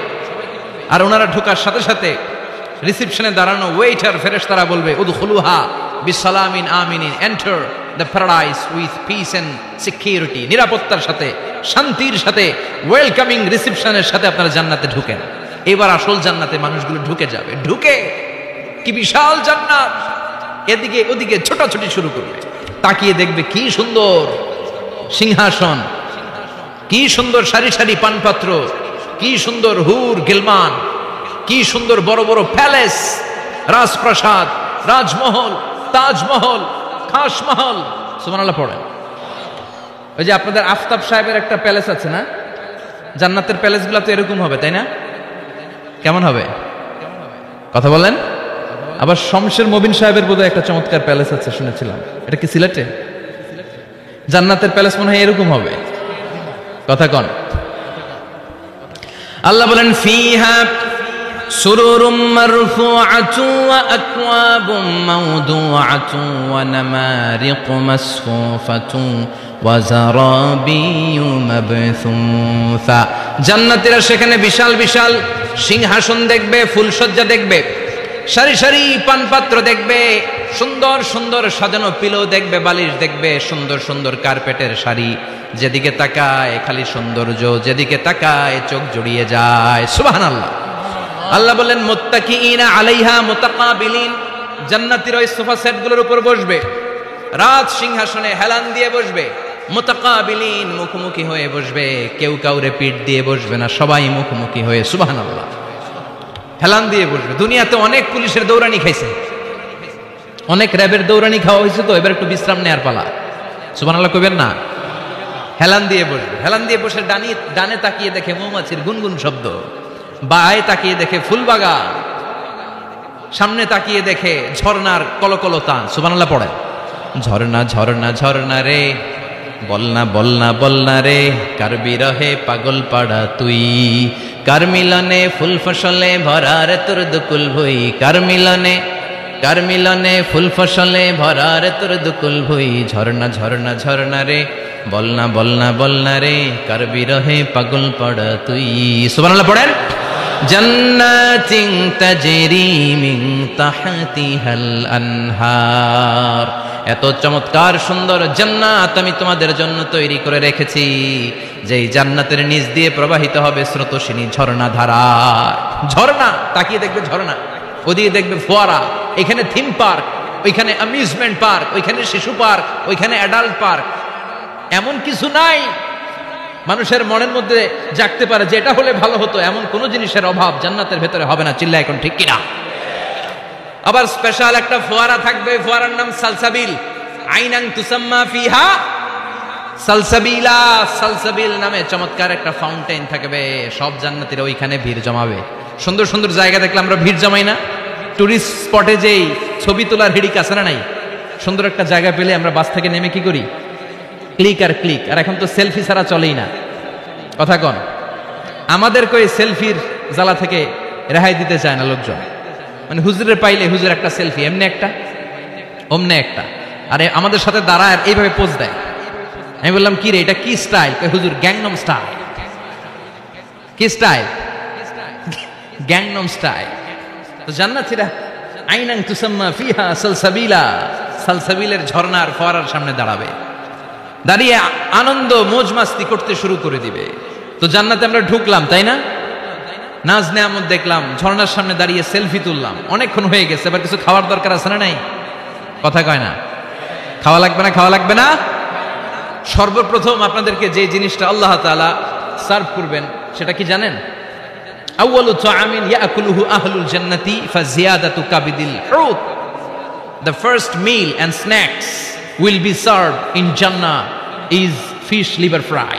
আর ওনারা ঢোকার সাথে সাথে রিসেপশনে দাঁড়ানো ওয়েটার ফেরেশতারা বলবে, উদখুলুহা বিসালামিন আমিনিন, enter the paradise with peace and security. নিরাপত্তার সাথে, শান্তির সাথে, ওয়েলকামিং রিসেপশনের সাথে আপনারা জান্নাতে ঢুকেন। এবার আসল জান্নাতে মানুষগুলো ঢুকে যাবে। ঢুকে কি বিশাল জান্নাত, এদিকে ওদিকে ছোটাছুটি শুরু করবে। তাকিয়ে দেখবে কি সুন্দর সিংহাসন, কি সুন্দর সারি সারি পানপাত্র, কি সুন্দর হুর গিলমান, কি সুন্দর বড় বড় প্যালেস, রাজপ্রাসাদ, রাজমহল, তাজমহল, খাসমহল। সুবহানাল্লাহ পড়েন। ওই যে আপনাদের আফতাব সাহেবের একটা প্যালেস আছে না, জান্নাতের প্যালেসগুলো তো এরকম হবে, তাই না? কেমন হবে? কথা বলেন। আবার শমশের মবিন সাহেবের বোধহয় একটা চমৎকার প্যালেস আছে শুনেছিলাম, এটা কি সিলেটে? জান্নাতের প্যালেস মনে হয় এরকম হবে। কথা কন। আল্লাহ বলেন, ফিহা সুরুরুম মারফুআতু ওয়া আকওয়াবুম মাওদুআতু ওয়া নামারিকু মাসফুফাতু ওয়া যারাবিয়্যু মাবথুসা। জান্নাতীরা সেখানে বিশাল বিশাল সিংহাসন দেখবে, ফুলসজ্জা দেখবে, সারি সারি পানপাত্র দেখবে, সুন্দর সুন্দর সাজানো পিলো দেখবে, বালিশ দেখবে, সুন্দর সুন্দর কার্পেটের শাড়ি। যেদিকে তাকায় খালি সৌন্দর্য, যেদিকে তাকায় চোখ জুড়িয়ে যায়। সুবহানাল্লাহ। আল্লাহ বলেন, মুত্তাকিইনা আলাইহা মুতাকাবিলিন। জান্নাতীরা ওই সোফা সেটগুলোর উপর বসবে, রাজ সিংহাসনে হেলান দিয়ে বসবে। মুতাকাবিলিন, মুখোমুখি হয়ে বসবে, কেউ কাউরে পিঠ দিয়ে বসবে না, সবাই মুখোমুখি হয়ে। সুবহানাল্লাহ, হেলান দিয়ে বসবে। দুনিয়াতে অনেক পুলিশের দৌড়ানি খাইছে, অনেক র্যাবের দৌড়ানি খাওয়া হয়েছে, তো এবার একটু বিশ্রাম নেয়ার পালা। সুবহানাল্লাহ কইবেন না? হেলান দিয়ে বসবে। হেলান দিয়ে বসে ডানে তাকিয়ে দেখে মৌমাছির গুনগুন শব্দ, বায়ে তাকিয়ে দেখে ফুলবাগান, সামনে তাকিয়ে দেখে ঝর্ণার কলকল তান। সুবহানাল্লাহ পড়ে। ঝর্ণা ঝর্ণা ঝর্ণা রে, বলনা বলনা বলনা রে, কার বিরহে পাগল পাড়া তুই, কার মিলনে ফুল ফসলে ভরা রে তোর দুকুল ভুই, কার মিলনে ফুল ফসলে ভরা রে তোর দুকুল ভুই। ঝর্ণা ঝর্ণা ঝর্ণা রে, বলনা বলনা বলনা রে, কার বিরহে পাগল পাড়া তুই। সুবহানাল্লাহ পড়েন। জান্নাতিন তাজরি মিন তাহতিহাল আনহার, এত চমৎকার সুন্দর জান্নাত আমি তোমাদের জন্য তৈরি করে রেখেছি, যেই জান্নাতের নিচ দিয়ে প্রবাহিত হবে স্রোতস্বিনী ঝর্ণা ধারা। ঝর্ণা, তাকিয়ে দেখবে ঝর্ণা, ওদিকে দেখবে ফোয়ারা, এখানে থিম পার্ক, ওইখানে অ্যামিউজমেন্ট পার্ক, ওইখানে শিশু পার্ক, ওইখানে অ্যাডাল্ট পার্ক। এমন কিছু নাই মানুষের মনের মধ্যে জাগতে পারে যে এটা হলে ভালো হতো, এমন কোন জিনিসের অভাব জান্নাতের ভেতরে হবে না। চিল্লা এখন ঠিক কিনা? আবার স্পেশাল একটা ফোয়ারা থাকবে, ফোয়ারার নাম সালসাবিল। আইনান তুসাম্মা ফিহা সালসাবিলা, সালসাবিল নামে চমৎকার একটা ফাউন্টেন থাকবে। সব জান্নাতীরা ওইখানে ভিড় জমাবে। সুন্দর সুন্দর জায়গা দেখলে আমরা ভিড় জমাই না? টুরিস্ট স্পটে যেই ছবি তোলার হিড়িক আছে না নাই? সুন্দর একটা জায়গা পেলে আমরা বাস থেকে নেমে কি করি? ক্লিক আর ক্লিক। আর এখন তো সেলফি ছাড়া চলেই না, কথা কন। আমাদেরকে ওই সেলফির জ্বালা থেকে রেহাই দিতে চায় না লোকজন। মানে হুজুরের পাইলে হুজুর একটা সেলফি, এমনি একটা অমনে একটা, আরে আমাদের সাথে দাঁড়ায় আর এইভাবে পোজ দেয়। আমি বললাম কি রে, এটা কি স্টাইল? হুজুর গ্যাংনম স্টাইল। কি স্টাইল? Gangnam style. তো জান্নাতীরা আইনান তুসাম্মা ফিহা সালসাবিলা, সালসাবিলের ঝর্ণার ফোয়ারার সামনে দাঁড়াবে, দাঁড়িয়ে আনন্দ মোজ মাস্তি করতে শুরু করে দিবে। তো জান্নাতে আমরা ঢুকলাম, তাই না? নাজ নেয়ামত দেখলাম, ঝর্ণার সামনে দাঁড়িয়ে সেলফি তুললাম, অনেকক্ষণ হয়ে গেছে, এবার কিছু খাওয়ার দরকার আছে না নাই? কথা কয় না? খাওয়া লাগবে না? খাওয়া লাগবে না? সর্বপ্রথম আপনাদেরকে যে জিনিসটা আল্লাহ তাআলা সার্ভ করবেন সেটা কি জানেন? আউয়ালু তাআমিন ইয়াকুলুহু আহলুল জান্নাতি ফাজিয়াদাতু কাবিদিল হুত। The first meal and snacks will be served in Jannah is fish liver fry,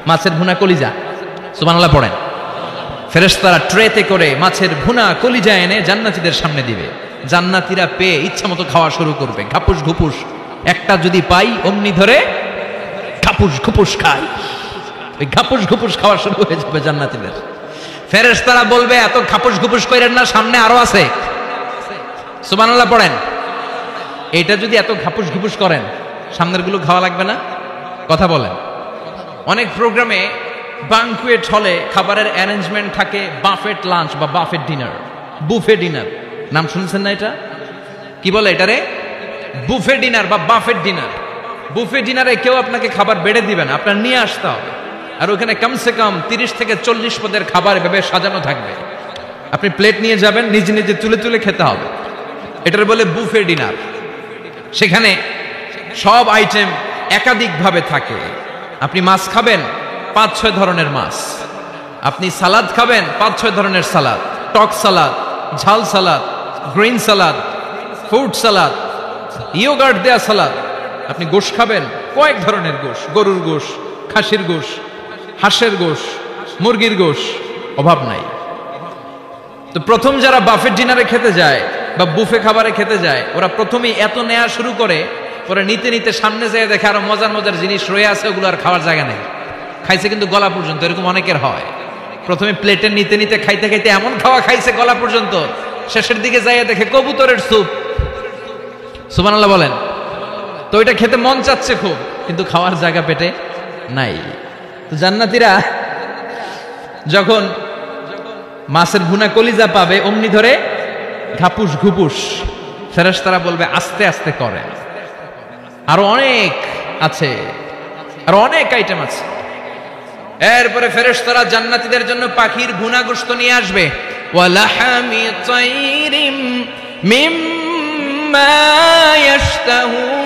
মাছের ভুনা কলিজা। সুবহানাল্লাহ পড়েন। ফেরেশতারা ট্রেতে করে মাছের ভুনা কলিজা এনে জান্নাতীদের সামনে দিবে। জান্নাতীরা পেয়ে ইচ্ছা মতো খাওয়া শুরু করবে, ঘাপুস ঘুপুস। একটা যদি পাই অমনি ধরে ঘাপুস ঘুপুস খাই। ওই ঘাপুস ঘুপুস খাওয়া শুরু হয়ে যাবে জান্নাতীদের। ফেরেশতারা বলবে এত ঘাপুস ঘুপুস কইরেন না, সামনে আরো আছে। সুবহানাল্লাহ পড়েন। এটা যদি এত ঘাপুস ঘুপুস করেন, সামনের গুলো খাওয়া লাগবে না? কথা বলেন। অনেক প্রোগ্রামে বানকুয়েট হলে খাবারের অ্যারেঞ্জমেন্ট থাকে বাফেট লাঞ্চ বা বাফেট ডিনার, বুফে ডিনার। নাম শুনছেন না এটা? কি বলে এটারে? বুফে ডিনার বা বাফেট ডিনার। বুফে ডিনারে কেউ আপনাকে খাবার বেড়ে দিবেন, আপনার নিয়ে আসতে হবে। আর ওখানে কমসে কম 30 থেকে 40 পদের খাবার এভাবে সাজানো থাকবে। আপনি প্লেট নিয়ে যাবেন, নিজে নিজে তুলে তুলে খেতে হবে। এটার বলে বুফে ডিনার। সেখানে সব আইটেম একাধিকভাবে থাকে। আপনি মাছ খাবেন, 5-6 ধরনের মাছ। আপনি সালাদ খাবেন, 5-6 ধরনের সালাদ, টক সালাদ, ঝাল salad, green salad, fruit salad, yogurt দেয়া সালাদ। আপনি গোশ খাবেন, কয়েক ধরনের গোশ, গরুর গোশ, খাসির গোশ, হাঁসের গোশ, মুরগির গোশ, অভাব নাই। তো প্রথম যারা বাফেট ডিনারে খেতে যায় বা বুফে খাবারে খেতে যায়, ওরা প্রথমেই এত নেওয়া শুরু করে, পরে নিতে নিতে সামনে যেয়ে দেখে আরো মজার মজার জিনিস রয়ে আছে, ওগুলো আর খাওয়ার জায়গা নেই। খাইছে কিন্তু গলা পর্যন্ত, এরকম অনেকের হয়। প্রথমে প্লেটে নিতে নিতে খাইতে খাইতে এমন খাওয়া খাইছে গলা পর্যন্ত, শেষের দিকে যাইয়া দেখে কবুতরের স্যুপ। সুবহানাল্লাহ বলেন। তো ওইটা খেতে মন চাচ্ছে খুব, কিন্তু খাওয়ার জায়গা পেটে নাই। তো জান্নাতীরা যখন মাছের ভুনা কলিজা পাবে, অমনি ধরে ঘাপুস ঘুপুস। ফেরেশতারা বলবে আস্তে আস্তে করেন। আরো অনেক আছে, আরো অনেক আইটেম আছে। এরপরে ফেরেশতারা জান্নাতীদের জন্য পাখির ভুনা গোশত নিয়ে আসবে। ওয়ালাহামি তাইরিম মিম্মা ইয়াশতাহুন,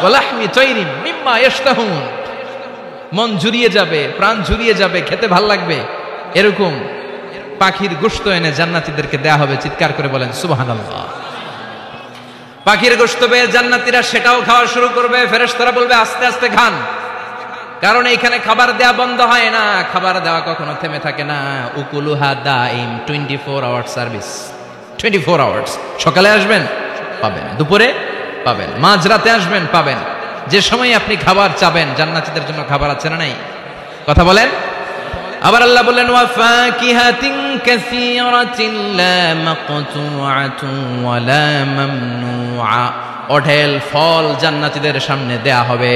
ওয়ালাহমি তাইরিম মিম্মা ইয়াশতাহুন। মন জুড়িয়ে যাবে, প্রাণ জুড়িয়ে যাবে, খেতে ভাল লাগবে এরকম পাখির গোশত এনে জান্নাতীদেরকে দেয়া হবে। চিৎকার করে বলেন সুবহানাল্লাহ। পাখির গোশত পেয়ে জান্নাতীরা সেটাও খাওয়া শুরু করবে। ফেরেশতারা বলবে আস্তে আস্তে খান, কারণ এইখানে খাবার দেওয়া বন্ধ হয় না, খাবার দেওয়া কখনো থেমে থাকে না। উকুলুহা দাইম, 24 আওয়ার সার্ভিস, 24 আওয়ার্স। সকালে আসবেন পাবেন, দুপুরে পাবেন, মাঝরাতে আসবেন পাবেন। যে সময় আপনি খাবার চাবেন, জান্নাতীদের জন্য খাবার আছে না নাই? কথা বলেন। আবার আল্লাহ বললেন ওয়া ফাকিহাতিন কাসীরাতিন লা মাকতুআতুন ওয়া লা মামনুআ। অঢেল ফল জান্নাতীদের সামনে দেয়া হবে।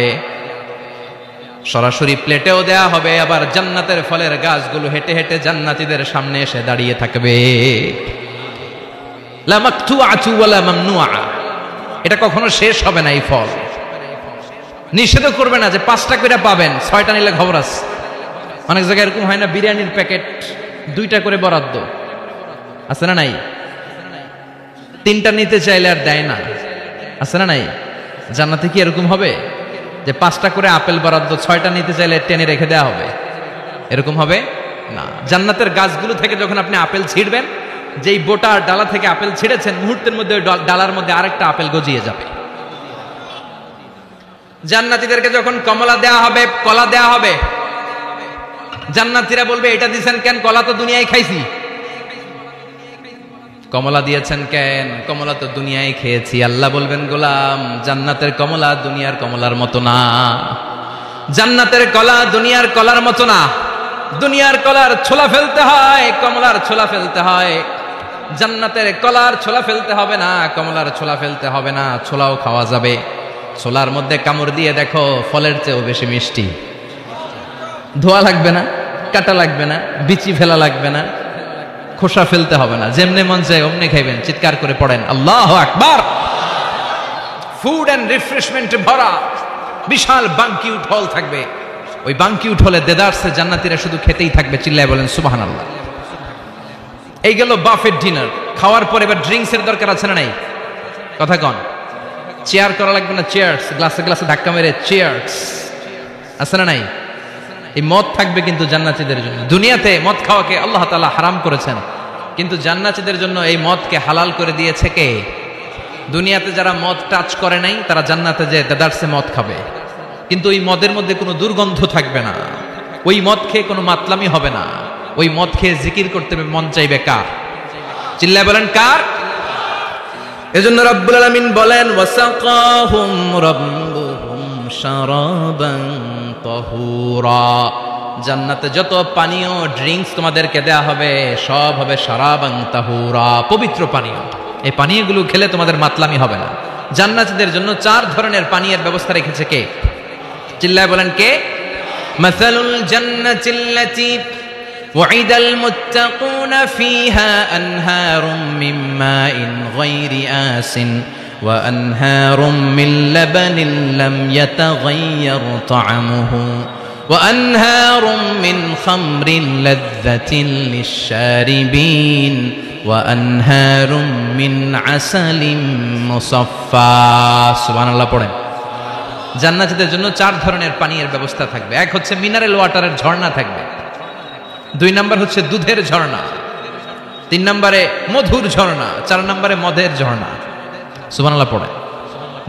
সরাসরি প্লেটেও দেয়া হবে, আবার জান্নাতের ফলের গাছগুলো হেঁটে হেঁটে জান্নাতীদের সামনে এসে দাঁড়িয়ে থাকবে। লা মাকতুআতু ওয়ালা মামনুআ, এটা কখনো শেষ হবে না। এই ফল নিষেধও করবে না যে 5টা করে পাবেন, 6টা নিলে খবর আছে। অনেক জায়গায় এরকম হয় না, বিরিয়ানির প্যাকেট 2টা করে বরাদ্দ আছে না নাই? 3টা নিতে চাইলে আর দেয় না, আছে না নাই? জান্নাতে কি এরকম হবে যে 5টা করে আপেল বরাদ্দ, 6টা নিতে চাইলে টেনে রেখে দেওয়া হবে? এরকম হবে না। জান্নাতের গাছগুলো থেকে যখন আপনি আপেল ছিঁড়বেন, যেই বোটা আর ডালা থেকে আপেল ছিঁড়েছেন, মুহূর্তের মধ্যে ওই ডালার মধ্যে আরেকটা আপেল গজিয়ে যাবে। জান্নাতীদেরকে যখন কমলা দেয়া হবে, কলা দেয়া হবে, জান্নাতীরা বলবে এটা দিয়েছেন কেন? কলা তো দুনিয়ায় খাইছি। কমলা দিয়েছেন কেন? কমলা তো দুনিয়ায় খেয়েছি। আল্লাহ বলবেন, গোলাম, জান্নাতের কমলা দুনিয়ার কমলার মতো না। জান্নাতের কলা দুনিয়ার কলার মতো না। দুনিয়ার কলার ছোলা ফেলতে হয়, কমলার ছোলা ফেলতে হয়। জান্নাতের কলার ছোলা ফেলতে হবে না, কমলার ছোলা ফেলতে হবে না। ছোলাও খাওয়া যাবে। ছোলার মধ্যে কামড় দিয়ে দেখো, ফলের চেয়েও বেশি মিষ্টি। ধোয়া লাগবে না, কাটা লাগবে না, বিচি ফেলা লাগবে না, খোসা ফেলতে হবে না। যেমনে মন চায় অমনি খাইবেন। চিৎকার করে পড়েন আল্লাহু আকবার। ফুড এন্ড রিফ্রেশমেন্টে ভরা বিশাল বানকিউট হল থাকবে। ওই বানকিউট হলে দেদারসে জান্নাতীরা শুধু খেতেই থাকবে। চিল্লায় বলেন সুবহানাল্লাহ। এই গেল বাফেট ডিনার। খাওয়ার পর এবার ড্রিঙ্কস এর দরকার আছে না নাই? কথা কন। চেয়ার করা লাগবে না, চেয়ার্স, গ্লাসে গ্লাসে ধাক্কা মেরে চেয়ার্স, আছে না নাই? এই মদ থাকবে কিন্তু জান্নাতীদের জন্য। দুনিয়াতে মদ খাওয়াকে আল্লাহ তাআলা হারাম করেছেন, কিন্তু জান্নাতীদের জন্য এই মদকে হালাল করে দিয়েছে কে? দুনিয়াতে যারা মদ টাচ করে নাই, তারা জান্নাতে যে দেদারসে মদ খাবে, কিন্তু ওই মদের মধ্যে কোনো দুর্গন্ধ থাকবে না। ওই মদ খেয়ে কোনো মাতলামি হবে না। ওই মদ খেয়ে জিকির করতে মন চাইবে কার? চিল্লায় বলেন কার? এজন্য রব্বুল আলামিন বলেন, ওয়াসাকাহুম রাব্বুহুম শারাবান তাহুরা। জান্নাতে যত পানীয় ড্রিঙ্কস তোমাদেরকে দেয়া হবে, সব হবে শারাবান তাহুরা, পবিত্র পানীয়। এই পানীয়গুলো খেলে তোমাদের মাতলামি হবে না। জান্নাতীদের জন্য 4 ধরনের পানীয়ের ব্যবস্থা রেখেছে কে? চিল্লায় বলেন কে? মাসালুল জান্নাতিল্লাতী وعد المتقون فيها أنهار من ماء غير آسن وأنهار من لبن لم يتغير طعمه وأنهار من خمر لذة للشاربين وأنهار من عسل مصفى سبحان الله পড়েন। জান্নাতীদের জন্য 4 ধরনের পানীয়ের ব্যবস্থা থাকবে। এক হচ্ছে মিনারেল ওয়াটারের ঝর্ণা থাকবে, 2 নাম্বার হচ্ছে দুধের ঝর্ণা, 3 নম্বরে মধুর ঝর্ণা, 4 নম্বরে মদের ঝর্ণা। সুবহানাল্লাহ পড়ে।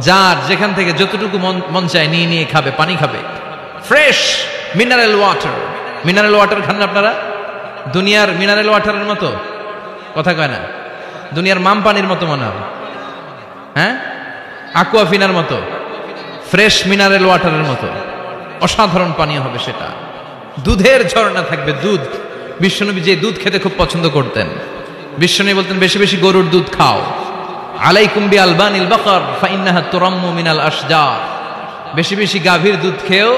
যার যেখান থেকে যতটুকু মন চায় নিয়ে নিয়ে খাবে, পানি খাবে। Fresh mineral water. Mineral water খান আপনারা? দুনিয়ার মিনারেল ওয়াটারের মতো? কথা কয় না। দুনিয়ার মাম পানির মতো মনে হবে, হ্যাঁ? আকুয়াফিনার মতো, ফ্রেশ মিনারেল ওয়াটারের মতো অসাধারণ পানীয় হবে সেটা। দুধের ঝর্ণা থাকবে, দুধ। বিশ্বনবী যে দুধ খেতে খুব পছন্দ করতেন। বিশ্বনবী বলতেন, বেশি বেশি গরুর দুধ খাও। আলাইকুম বি আলবানিল বাকার ফাইন্নাহা তুরাম্মু মিনাল আশজার। বেশি বেশি গাভীর দুধ খেও,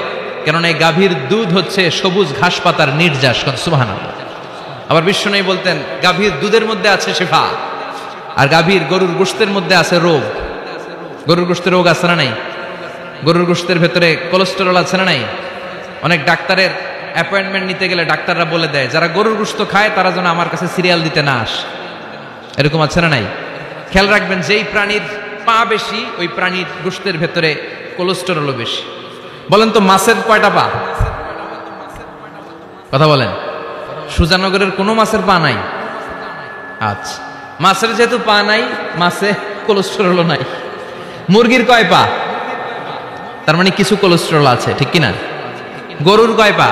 কেননা এই গাভীর দুধ হচ্ছে সবুজ ঘাস পাতার নির্যাস। সুবহানাল্লাহ। আবার বিশ্বনবী বলতেন, গাভীর দুধের মধ্যে আছে শিফা, আর গাভীর গরুর গোশতের মধ্যে আছে রোগ। গরুর গোশতের রোগ আছে না নাই? গরুর গোশতের ভেতরে কোলেস্টেরল আছে না নাই? অনেক ডাক্তারের অ্যাপয়েন্টমেন্ট নিতে গেলে ডাক্তাররা বলে দেয়, যারা গরুর গোশত খায় তারা যেন আমার কাছে সিরিয়াল দিতে না আসে। এরকম আছে না নাই? খেয়াল রাখবেন, যেই প্রাণীর পা বেশি, ওই প্রাণীর গোশতের ভেতরে কোলেস্টেরলও বেশি। বলেন তো, মাছের কয়টা পা? কথা বলেন। সুজানগরের কোনো মাছের পা নাই? আচ্ছা, মাছের যেহেতু পা নাই, মাছে কোলেস্টেরলও নাই। মুরগির কয় পা? তার মানে কিছু কোলেস্টেরল আছে, ঠিক কিনা? গরুর কয় পা?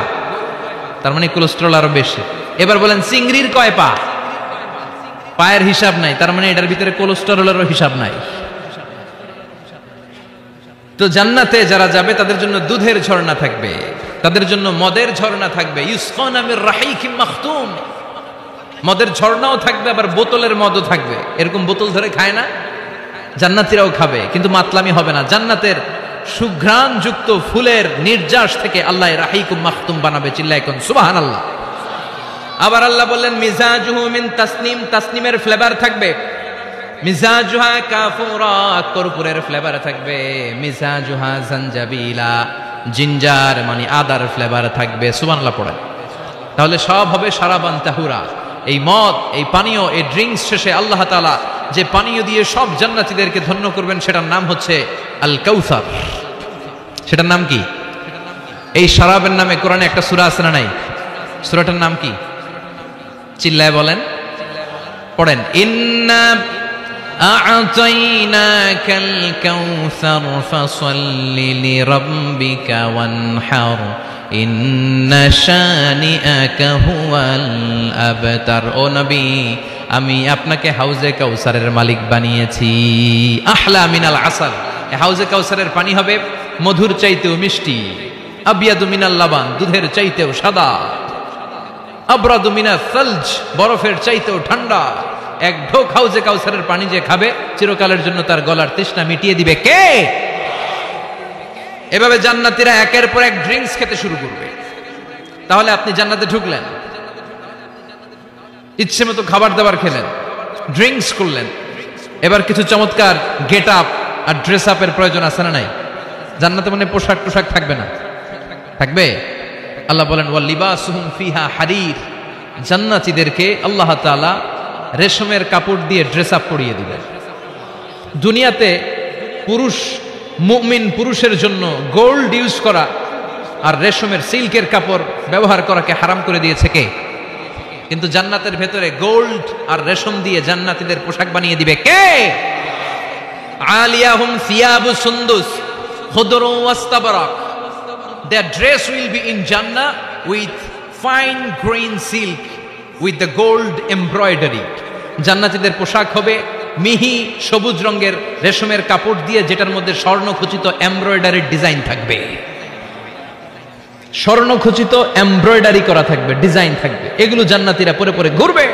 তার মানে কোলেস্টেরল আরো বেশি। এবার বলেন, চিংড়ির কয় পা? পায়ের হিসাব নাই, তার মানে এটার ভিতরে কোলেস্টেরলেরও হিসাব নাই। তো জান্নাতে যারা যাবে তাদের জন্য দুধের ঝর্ণা থাকবে, তাদের জন্য মদের ঝর্ণা থাকবে। ইউসকানা মির রাহিকিম মাখতুম। মদের ঝর্ণাও থাকবে, আবার বোতলের মদও থাকবে। এরকম বোতল ধরে খায় না? জান্নাতীরাও খাবে, কিন্তু মাতলামি হবে না। জান্নাতের সুঘ্রাণযুক্ত ফুলের নির্যাস থেকে আল্লাহ রাহিকুম মাখতুম বানাবে, চিল্লায় কোন সুবহানাল্লাহ। আবার আল্লাহ বললেন মিজাজুহু মিন তাসনিম, তাসনিমের ফ্লেভার থাকবে। মিজাজুহা কাফুরা, কর্পূরের ফ্লেভার থাকবে। মিজাজুহা জানজাবিলা, জিঞ্জার মানে আদার ফ্লেভার থাকবে। সুবহানাল্লাহ পড়েন। তাহলে সব হবে শারাবান তাহুরা। এই মদ, এই পানীয়, এই ড্রিঙ্কস শেষে আল্লাহ তাআলা যে পানীয় দিয়ে সব জান্নাতীদেরকে ধন্য করবেন সেটার নাম হচ্ছে আল কাউসার। সেটার নাম কি? এই শরাবের নামে কোরআনে একটা সূরা আছে না নাই? সূরাটার নাম কি? চিল্লায় বলেন, পড়েন। ইন্না আ'তাইনাকাল কাউসার ফাসাল্লি লিরাব্বিকা ওয়ানহার ইন্না শানিআকা হুয়াল আবতার। ও নবী, আমি আপনাকে হাউজে কাউসারের মালিক বানিয়েছি। আহলা মিনাল আসাল, এই হাউজে কাউসারের পানি হবে মধুর চাইতেও মিষ্টি। আবিয়াদু মিনাল লাবান, দুধের চাইতেও সাদা। আবরাদু মিনাস সালজ, বরফের চাইতেও ঠান্ডা। এক ঢোক হাউজে কাউসারের পানি যে খাবে চিরকালের জন্য তার গলার তৃষ্ণা মিটিয়ে দিবে কে? এভাবে জান্নাতীরা একের পর এক ড্রিঙ্কস খেতে শুরু করবে। তাহলে আপনি জান্নাতে ঢুকলেন, ইচ্ছে মতো খাবার দাবার খেলেন, ড্রিঙ্কস করলেন, এবার কিছু চমৎকার গেট আপ আর ড্রেস আপের প্রয়োজন আছে না নাই? জান্নাতে মানে পোশাক টোশাক থাকবে না? থাকবে। আল্লাহ বলেন ওয়া লিবাসুহুম ফিহা হারির, জান্নাতীদেরকে আল্লাহ তাআলা রেশমের কাপড় দিয়ে ড্রেস আপ পরিয়ে দিবেন। দুনিয়াতে পুরুষ, মুমিন পুরুষের জন্য গোল্ড ইউজ করা আর রেশমের সিল্কের কাপড় ব্যবহার করাকে হারাম করে দিয়েছে কে? কিন্তু জান্নাতের ভেতরে গোল্ড আর রেশম দিয়ে জান্নাতীদের পোশাক বানিয়ে দিবে কে? আলিয়াহুম সিয়াবু সুন্দুস খুদরু ওয়াস্তাবরাক, their dress will be in Jannah with fine green silk with the gold embroidery. জান্নাতীদের পোশাক হবে মিহি সবুজ রঙের রেশমের কাপড় দিয়ে, যেটার মধ্যে স্বর্ণখচিত এমব্রয়ডারির ডিজাইন থাকবে। স্বর্ণখচিত এমব্রয়ডারি করা থাকবে, ডিজাইন থাকবে। এগুলো জান্নাতীরা পরে পরে ঘুরবে।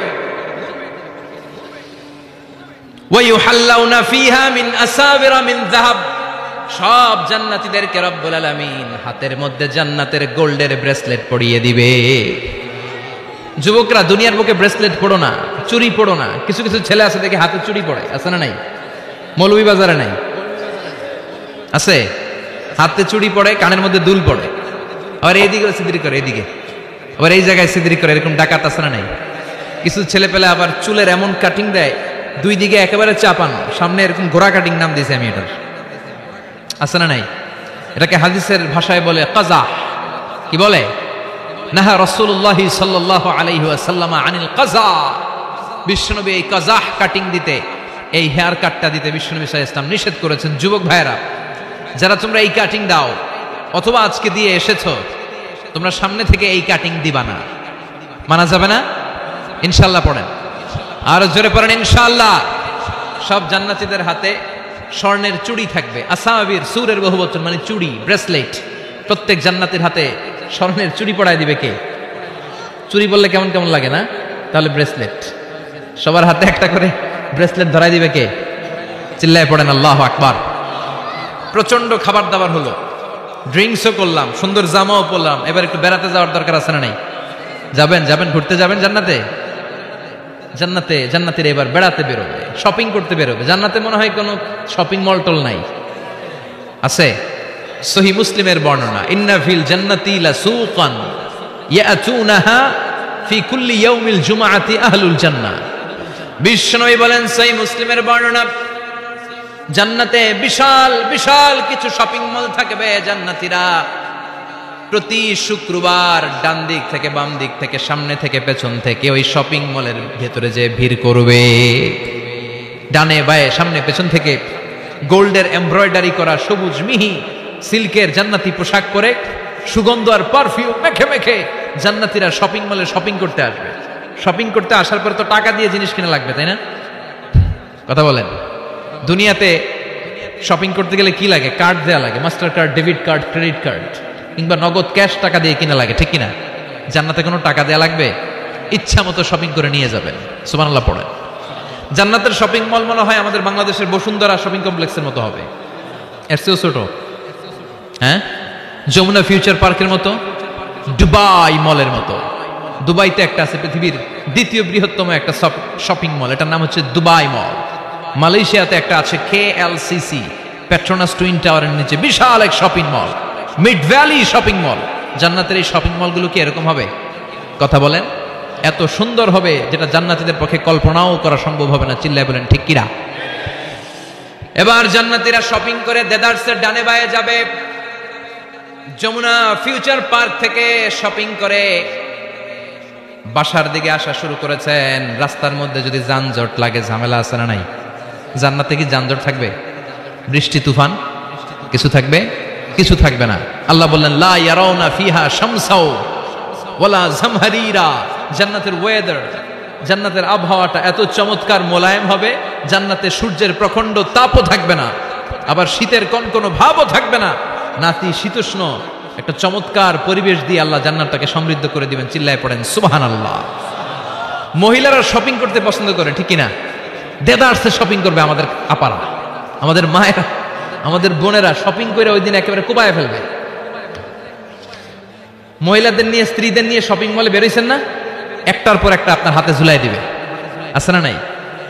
ওয়া ইউহাল্লাউনা ফিহা মিন আসাবিরা মিন যাহাব, সব জান্নাতীদেরকে রব্বুল আলামিন হাতের মধ্যে জান্নাতের গোল্ডের ব্রেসলেট পরিয়ে দিবে। যুবকরা, দুনিয়ার বুকে ব্রেসলেট পড়ো না, চুরি পড়ো না। কিছু কিছু ছেলে আছে দেখে হাতে চুরি পড়ে, আছে না নাই? মৌলভীবাজারে নাই? আছে। হাতে চুরি পড়ে, কানের মধ্যে দুল পড়ে, আবার এইদিকে সিদ্রি করে, এইদিকে আবার এই জায়গায় সিদ্রি করে, এরকম ডাকাত আছে না নাই? কিছু ছেলে পেলে আবার চুলের এমন কাটিং দেয়, দুই দিকে একেবারে চাপানো, সামনে এরকম গোড়া কাটিং, নাম দিয়েছি আমি এটার, আছে না নাই? এটাকে হাদিসের ভাষায় বলে কাজা। কি বলে? নাহা রাসূলুল্লাহ সাল্লাল্লাহু আলাইহি ওয়াসাল্লাম আনিল কাজা। বিশ্বনবী এই কাজাহ কাটিং দিতে, এই হেয়ার কাটটা দিতে বিশ্বনবী সাল্লাল্লাহু আলাইহি ওয়াসাল্লাম নিষেধ করেছেন। যুবক ভাইরা, যারা তোমরা এই কাটিং দাও অথবা আজকে দিয়ে এসেছো, তোমরা সামনে থেকে এই কাটিং দিবা না, মানা যাবে না। ইনশাআল্লাহ পড়েন, আর জোরে পড়েন ইনশাআল্লাহ। সব জান্নাতীদের হাতে স্বর্ণের চুড়ি থাকবে। আসাবির, সুরের বহুবচন মানে চুড়ি, ব্রেসলেট। প্রত্যেক জান্নাতীর হাতে স্বর্ণের চুড়ি পড়ায় দিবে কে? চুড়ি বললে কেমন কেমন লাগে না? তাহলে ব্রেসলেট, সবার হাতে একটা করে ব্রেসলেট ধরাই দিবে কে? চিল্লায় পড়েন আল্লাহু আকবার। প্রচন্ড খাবার দাবার হলো, ড্রিঙ্কসও করলাম, সুন্দর জামাও পরলাম, এবার একটু বেড়াতে যাওয়ার দরকার আছে না নাই? যাবেন, যাবেন, ঘুরতে যাবেন জান্নাতে। জান্নাতে জান্নাতীরা এবার বেড়াতে বেরোবে, শপিং করতে বেরোবে। জান্নাতে মনে হয় কোনো শপিং মল টল নাই, আছে? সহিহ মুসলিমের বর্ণনা, ইন্না ফিল জান্নাতি লাসুকান ইয়াতুনাহা ফি কুল্লি ইয়াউমিল জুমআতি আহলুল জান্নাহ। বিশ্বনবী বলেন, সহিহ মুসলিমের বর্ণনা, জান্নাতে বিশাল বিশাল কিছু শপিং মল থাকবে। জান্নাতীরা প্রতি শুক্রবার ডান দিক থেকে বাম দিক থেকে সামনে থেকে পেছন থেকে ওই শপিং মলের ভেতরে যে ভিড় করবে, ডানে বায়ে সামনে পেছন থেকে গোল্ডের এমব্রয়ডারি করা সবুজ মিহি সিল্কের জান্নাতি পোশাক পরে, সুগন্ধ আর পারফিউম মেখে মেখে জান্নাতীরা শপিং মলে শপিং করতে আসবে। শপিং করতে আসার পর তো টাকা দিয়ে জিনিস কিনা লাগবে, তাই না? কথা বলেন। দুনিয়াতে শপিং করতে গেলে কি লাগে? কার্ড দেয়া লাগে, master card, debit card, credit card, কিংবা নগদ ক্যাশ টাকা দিয়ে কিনা লাগে, ঠিক কিনা? জান্নাতে কোনো টাকা দেয়া লাগবে? ইচ্ছা মতো শপিং করে নিয়ে যাবেন। সুবহানাল্লাহ পড়েন। জান্নাতের শপিং মল মনে হয় আমাদের বাংলাদেশের বসুন্ধরা শপিং কমপ্লেক্সের মতো হবে, এর চেয়েও ছোট। হ্যাঁ, যমুনা ফিউচার পার্কের মতো, দুবাই মলের মতো। দুবাইতে একটা আছে পৃথিবীর দ্বিতীয় বৃহত্তম একটা শপিং মল, এটার নাম হচ্ছে দুবাই মল। মালয়েশিয়াতে একটা আছে KLCC, পেট্রোনাস টুইন টাওয়ারের নিচে বিশাল এক shopping mall, mid valley shopping mall. জান্নাতের এই শপিং মলগুলো কি এরকম হবে? কথা বলেন, এত সুন্দর হবে যেটা জান্নাতীদের পক্ষে কল্পনাও করা সম্ভব হবে না। চিল্লায় বলেন ঠিক কিনা? এবার জান্নাতীরা শপিং করে দেদারসের ডানে বায়ে যাবে। যমুনা ফিউচার পার্ক থেকে শপিং করে বাসার দিকে আসা শুরু করেছেন। রাস্তার মধ্যে যদি যানজট লাগে, ঝামেলা আছে না নাই? জান্নাতে কি যানজট থাকবে? বৃষ্টি তুফান কিছু থাকবে? কিছু থাকবে না। আল্লাহ বললেন লা ইয়ারাউনা ফিহা শামসাও ওয়ালা জামহারিরা। জান্নাতের ওয়েদার, জান্নাতের আবহাওয়াটা এত চমৎকার মোলায়েম হবে, জান্নাতে সূর্যের প্রখণ্ড তাপও থাকবে না, আবার শীতের কনকনো ভাবও থাকবে না। নাতি শীতোষ্ণ একটা চমৎকার পরিবেশ দিয়ে আল্লাহ জান্নাতটাকে সমৃদ্ধ করে দিবেন। চিল্লায় পড়েন সুবহানাল্লাহ। মহিলারা শপিং করতে পছন্দ করে, ঠিক কিনা? দেদারসে শপিং করবে আমাদের আপারা, আমাদের মায়েরা, আমাদের বোনেরা শপিং করে ওই দিন একেবারে কুবায় ফেলবে। মহিলাদের নিয়ে, স্ত্রীদের নিয়ে শপিং মলে বেরোইছেন না? একটার পর একটা আপনার হাতে ঝুলাই দিবে, আছে না নাই?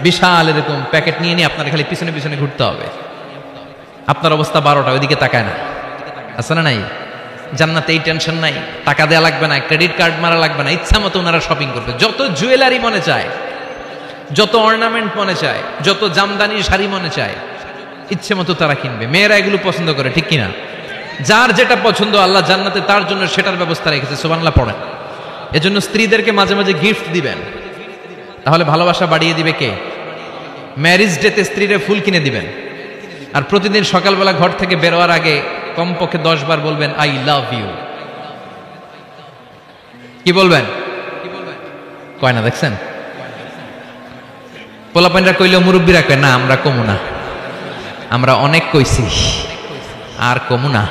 বিশাল এরকম প্যাকেট নিয়ে নিয়ে আপনার খালি পিছনে পিছনে ঘুরতে হবে। আপনার অবস্থা 12টা, ওইদিকে তাকায় না, আছে না নাই? জান্নাতে এই টেনশন নাই, টাকা দেয়া লাগবে না, ক্রেডিট কার্ড মারা লাগবে না, ইচ্ছা মতো ওনারা শপিং করবে। যত জুয়েলারি মনে চায়, যত অর্নামেন্ট মনে চায়, যত জামদানি শাড়ি মনে চায়, ইচ্ছে মতো তারা কিনবে। মেয়েরা এগুলো পছন্দ করে, ঠিক কিনা? যার যেটা পছন্দ আল্লাহ জান্নাতে তার জন্য সেটার ব্যবস্থা রেখেছে। সুবহানাল্লাহ পড়েন। এজন্য স্ত্রীদেরকে মাঝে মাঝে গিফট দিবেন, তাহলে ভালোবাসা বাড়িয়ে দিবে কে? ম্যারেজ ডেতে স্ত্রীরে ফুল কিনে দিবেন, আর প্রতিদিন সকালবেলা ঘর থেকে বেরোয়ার আগে কমপক্ষে 10 বার বলবেন আই লাভ ইউ। কি বলবেন? কয় না, দেখছেন? পোলাপাইনরা কইলেও মুরব্বীরা কয় না, আমরা কমু না, আমরা অনেক কইছি আর কমু না।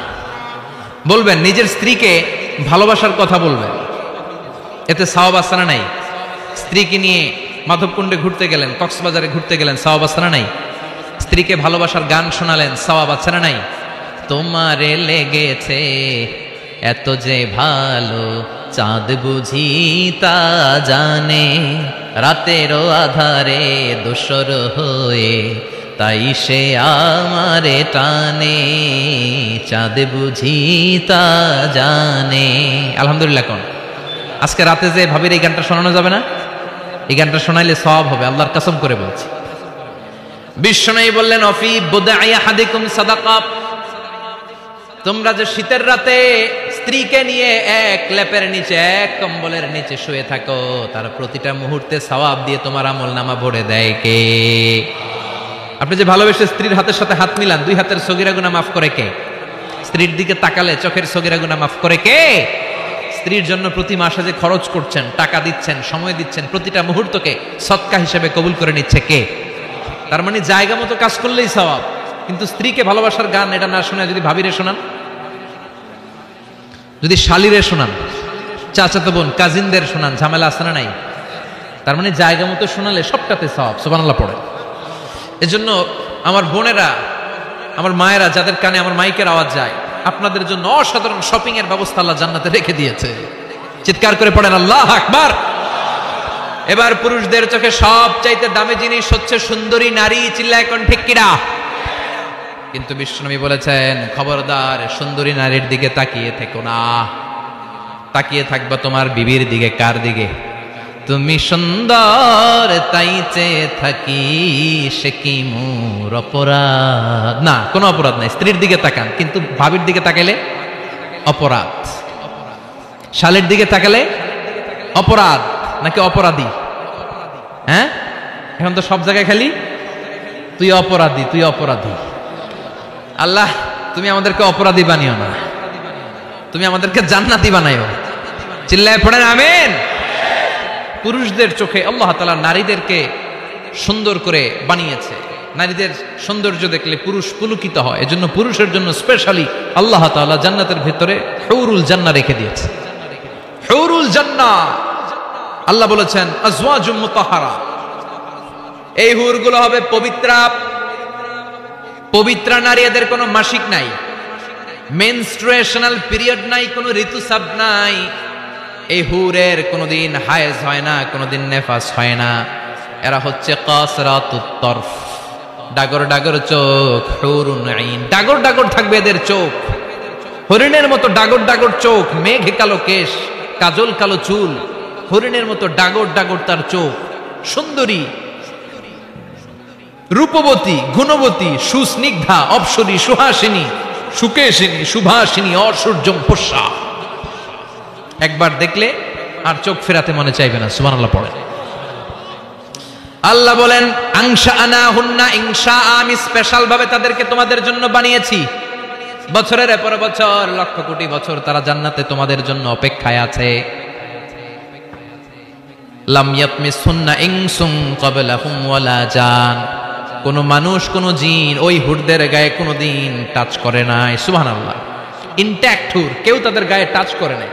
বলবেন, নিজের স্ত্রীকে ভালোবাসার কথা বলবেন, এতে সওয়াব আছে না নাই? স্ত্রীকে নিয়ে মাধবকুণ্ডে ঘুরতে গেলেন, কক্সবাজারে ঘুরতে গেলেন, সওয়াব আছে না নাই? স্ত্রীকে ভালোবাসার গান শোনালেন, সওয়াব আছে না নাই? তোমারে লেগেছে এত যে ভালো, চাঁদ বুঝি তা জানে, রাতেরও আধারে দোসর হয়ে তাই সে আমারে টানে, চাঁদ বুঝি তা জানে। আলহামদুলিল্লাহ। কোন আজকে রাতে যে ভাবির এই গানটা শোনানো যাবে না? এই গানটা শোনাইলে সওয়াব হবে, আল্লাহর কসম করে বলছি। বিশ্বনবী বললেন অফি বুদাই আহাদিকুম সাদাকা। তোমরা যে শীতের রাতে স্ত্রীকে নিয়ে এক লেপের নিচে, এক কম্বলের নিচে শুয়ে থাকো, তার প্রতিটা মুহূর্তে সওয়াব দিয়ে তোমার আমলনামা ভরে দেয় কে? আপনি যে ভালোবেসে স্ত্রীর হাতের সাথে হাত মিলান, 2 হাতের সগীরা গুনাহ মাফ করে কে? স্ত্রীর দিকে তাকালে চোখের সগীরা গুনাহ মাফ করে কে? স্ত্রীর জন্য প্রতি মাসে যে খরচ করছেন, টাকা দিচ্ছেন, সময় দিচ্ছেন, প্রতিটা মুহূর্তকে সদকা হিসেবে কবুল করে নিচ্ছে কে? তার মানে জায়গা মতো কাজ করলেই সওয়াব। কিন্তু স্ত্রীকে ভালোবাসার গান এটা না শুনে যদি ভাবিরে শোনান, যদি শালীরে শোনান, চাচাতো বোন কাজিনদের শোনান, ঝামেলা আছে না নাই? তার মানে জায়গা মতো শোনালে সবটাতে সওয়াব। সুবহানাল্লাহ পড়ে। এজন্য আমার বোনেরা, আমার মায়েরা, যাদের কানে আমার মাইকের আওয়াজ যায়, আপনাদের জন্য অসাধারণ শপিং এর ব্যবস্থা আল্লাহ জান্নাতে রেখে দিয়েছে। চিৎকার করে পড়েন আল্লাহু আকবার। এবার পুরুষদের চোখে সবচাইতে দামি জিনিস হচ্ছে সুন্দরী নারী। চিল্লায় কোন ঠিক কিনা? কিন্তু বিশ্বনবী বলেছেন খবরদার সুন্দরী নারীর দিকে তাকিয়ে থেকো না, তাকিয়ে থাকবা তোমার বিবির দিকে। কার দিকে? তুমি সুন্দর তাই চেয়ে থাকি, সে কি মোর অপরাধ? না, কোনো অপরাধ নাই। স্ত্রীর দিকে তাকান, কিন্তু ভাবির দিকে তাকালে অপরাধ, শালের দিকে তাকালে অপরাধ নাকি অপরাধী? হ্যাঁ, এখন তো সব জায়গায় খালি তুই অপরাধী, তুই অপরাধী। আল্লাহ তুমি আমাদেরকে অপরাধী বানিও না, তুমি আমাদেরকে জান্নাতি বানাইও। চিল্লায় পড়েন আমিন। পুরুষদের চোখে আল্লাহ তাআলা নারীদেরকে সুন্দর করে বানিয়েছে। নারীদের সৌন্দর্য দেখলে পুরুষ পুলকিত হয়। এজন্য পুরুষের জন্য স্পেশালি আল্লাহ তাআলা জান্নাতের ভিতরে হুরুল জান্নাহ রেখে দিয়েছে। হুরুল জান্নাহ আল্লাহ বলেছেন আজওয়াজুম মুতাহহারা। এই হুরগুলো হবে পবিত্রা। পবিত্রা নারী, এদের কোনো মাসিক নাই, মেনস্ট্রুয়েশনাল পিরিয়ড নাই, কোনো ঋতুস্রাব নাই। এই হুরের কোনোদিন হায়েজ হয় না, কোনোদিন নেফাস হয় না। এরা হচ্ছে কাসরাতুত তরফ, ডাগর ডাগর চোখ, হুরুন আইন। ডাগর ডাগর থাকবে এদের চোখ, হরিণের মতো ডাগর ডাগর চোখ, মেঘে কালো কেশ, কাজল কালো চুল, হরিণের মতো ডাগর ডাগর তার চোখ। সুন্দরী, রূপবতী, গুণবতী, সুস্নিগ্ধা, অপ্সরী, সুহাসিনী, সুকেশিনী, সুভাসিনী, অসূর্যম পোষা। একবার দেখলে আর চোখ ফেরাতে মনে চাইবে না। সুবহানাল্লাহ পড়ে। আল্লাহ বলেন আংশা আনা হুন্না ইংশা, আমি স্পেশাল ভাবে তাদেরকে তোমাদের জন্য বানিয়েছি। বছরের পর বছর, লক্ষ কোটি বছর তারা জান্নাতে তোমাদের জন্য অপেক্ষায় আছে। লাম ইয়াতমিসুন্না ইনসুন ক্বাবলাহুম ওয়ালা জান, কোন মানুষ কোন জিন ওই হুরদের গায়ে কোনোদিন টাচ করে নাই। সুবহানাল্লাহ। ইনট্যাক্ট হুর, কেউ তাদের গায়ে টাচ করে নাই।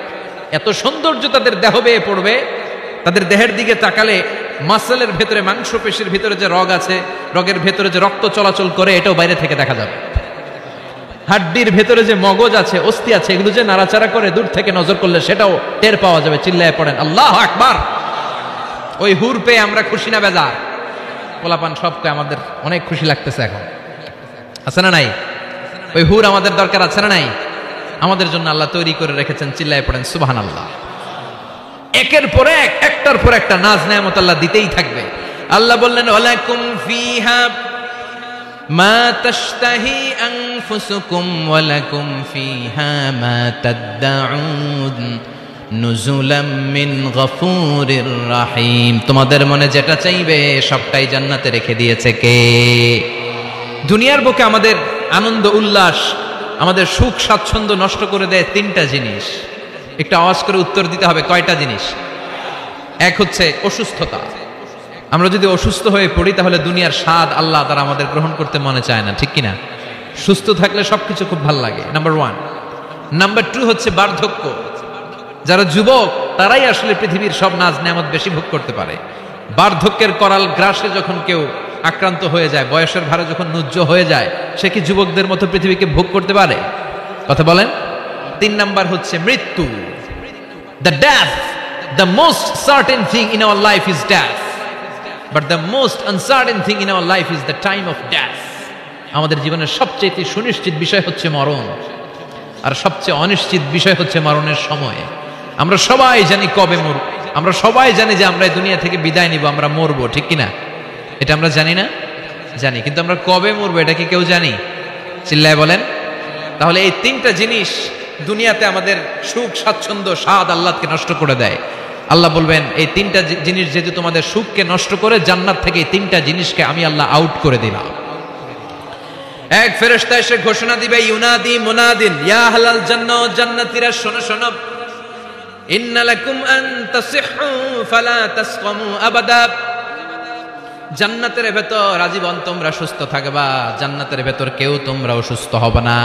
এত সৌন্দর্য তাদের দেহ বেয়ে পড়বে, তাদের দেহের দিকে তাকালে মাসলের ভেতরে, মাংসপেশির ভিতরে যে রগ আছে, রগের ভেতরে যে রক্ত চলাচল করে, এটাও বাইরে থেকে দেখা যাবে। হাড্ডির ভেতরে যে মগজ আছে, অস্থি আছে, এগুলো যে নাড়াচাড়া করে দূর থেকে নজর করলে সেটাও টের পাওয়া যাবে। চিল্লায় পড়েন আল্লাহু আকবার। ওই হুর পেয়ে আমরা খুশি না বেজার? পোলাপান সবকে আমাদের অনেক খুশি লাগতেছে এখন, আছে না নাই? ওই হুর আমাদের দরকার আছে না নাই? আমাদের জন্য আল্লাহ তৈরি করে রেখেছেন। চিল্লায় পড়েন সুবহানাল্লাহ। একের পর এক, একটার পর একটা নাজ নেয়ামত আল্লাহ দিতেই থাকবে। আল্লাহ বললেন ওয়ালাকুম ফিহা মা তাশতাহি আনফুসুকুম ওয়ালাকুম ফিহা মা তাদউন নুজুলাম মিন গফুরির রাহিম। তোমাদের মনে যেটা চাইবে সবটাই জান্নাতে রেখে দিয়েছে কে? দুনিয়ার বুকে আমাদের আনন্দ উল্লাস, আমাদের সুখ স্বাচ্ছন্দ্য নষ্ট করে দেয় তিনটা জিনিস। একটু আওয়াজ করে উত্তর দিতে হবে, কয়টা জিনিস? এক হচ্ছে অসুস্থতা। আমরা যদি অসুস্থ হয়ে পড়ি তাহলে দুনিয়ার স্বাদ আল্লাহ তারা আমাদের গ্রহণ করতে মনে চায় না, ঠিক কিনা? সুস্থ থাকলে সবকিছু খুব ভালো লাগে, নাম্বার ওয়ান। নাম্বার টু হচ্ছে বার্ধক্য। যারা যুবক তারাই আসলে পৃথিবীর সব নাজ নেয়ামত বেশি ভোগ করতে পারে। বার্ধক্যের করাল গ্রাসে যখন কেউ আক্রান্ত হয়ে যায়, বয়সের ভারে যখন নুজ্জ হয়ে যায়, সে কি যুবকদের মতো পৃথিবীকে ভোগ করতে পারে? কথা বলেন। তিন নাম্বার হচ্ছে মৃত্যু, the death. The most certain thing in our life is death, but the most uncertain thing in our life is the time of death. আমাদের জীবনের সবচেয়ে সুনিশ্চিত বিষয় হচ্ছে মরণ, আর সবচেয়ে অনিশ্চিত বিষয় হচ্ছে মরণের সময়। আমরা সবাই জানি কবে মরব, আমরা সবাই জানি যে আমরা এই দুনিয়া থেকে বিদায় নিব, আমরা মরবো, ঠিক কিনা? এটা আমরা জানি না? জানি, কিন্তু আমরা কবে মরবো এটা কি কেউ জানি? চিল্লায় বলেন। তাহলে এই তিনটা জিনিস দুনিয়াতে আমাদের সুখ স্বাচ্ছন্দ্য স্বাদ আল্লাহকে নষ্ট করে দেয়। আল্লাহ বলবেন এই তিনটা জিনিস যেহেতু তোমাদের সুখকে নষ্ট করে, জান্নাত থেকে এই তিনটা জিনিসকে আমি আল্লাহ আউট করে দিলাম। এক ফেরেশতা এসে ঘোষণা দিবে, ইউনাদি মুনাদিন ইয়া আহলাল জান্নাহ, জান্নাতীরা শোনো শোনো, ইন্না লাকুম আন তাসিহু ফালা তাসকামু আবাদা। জান্নাতের ভেতর আজীবন তোমরা সুস্থ থাকবা, জান্নাতের ভেতর কেউ তোমরা অসুস্থ হবে না।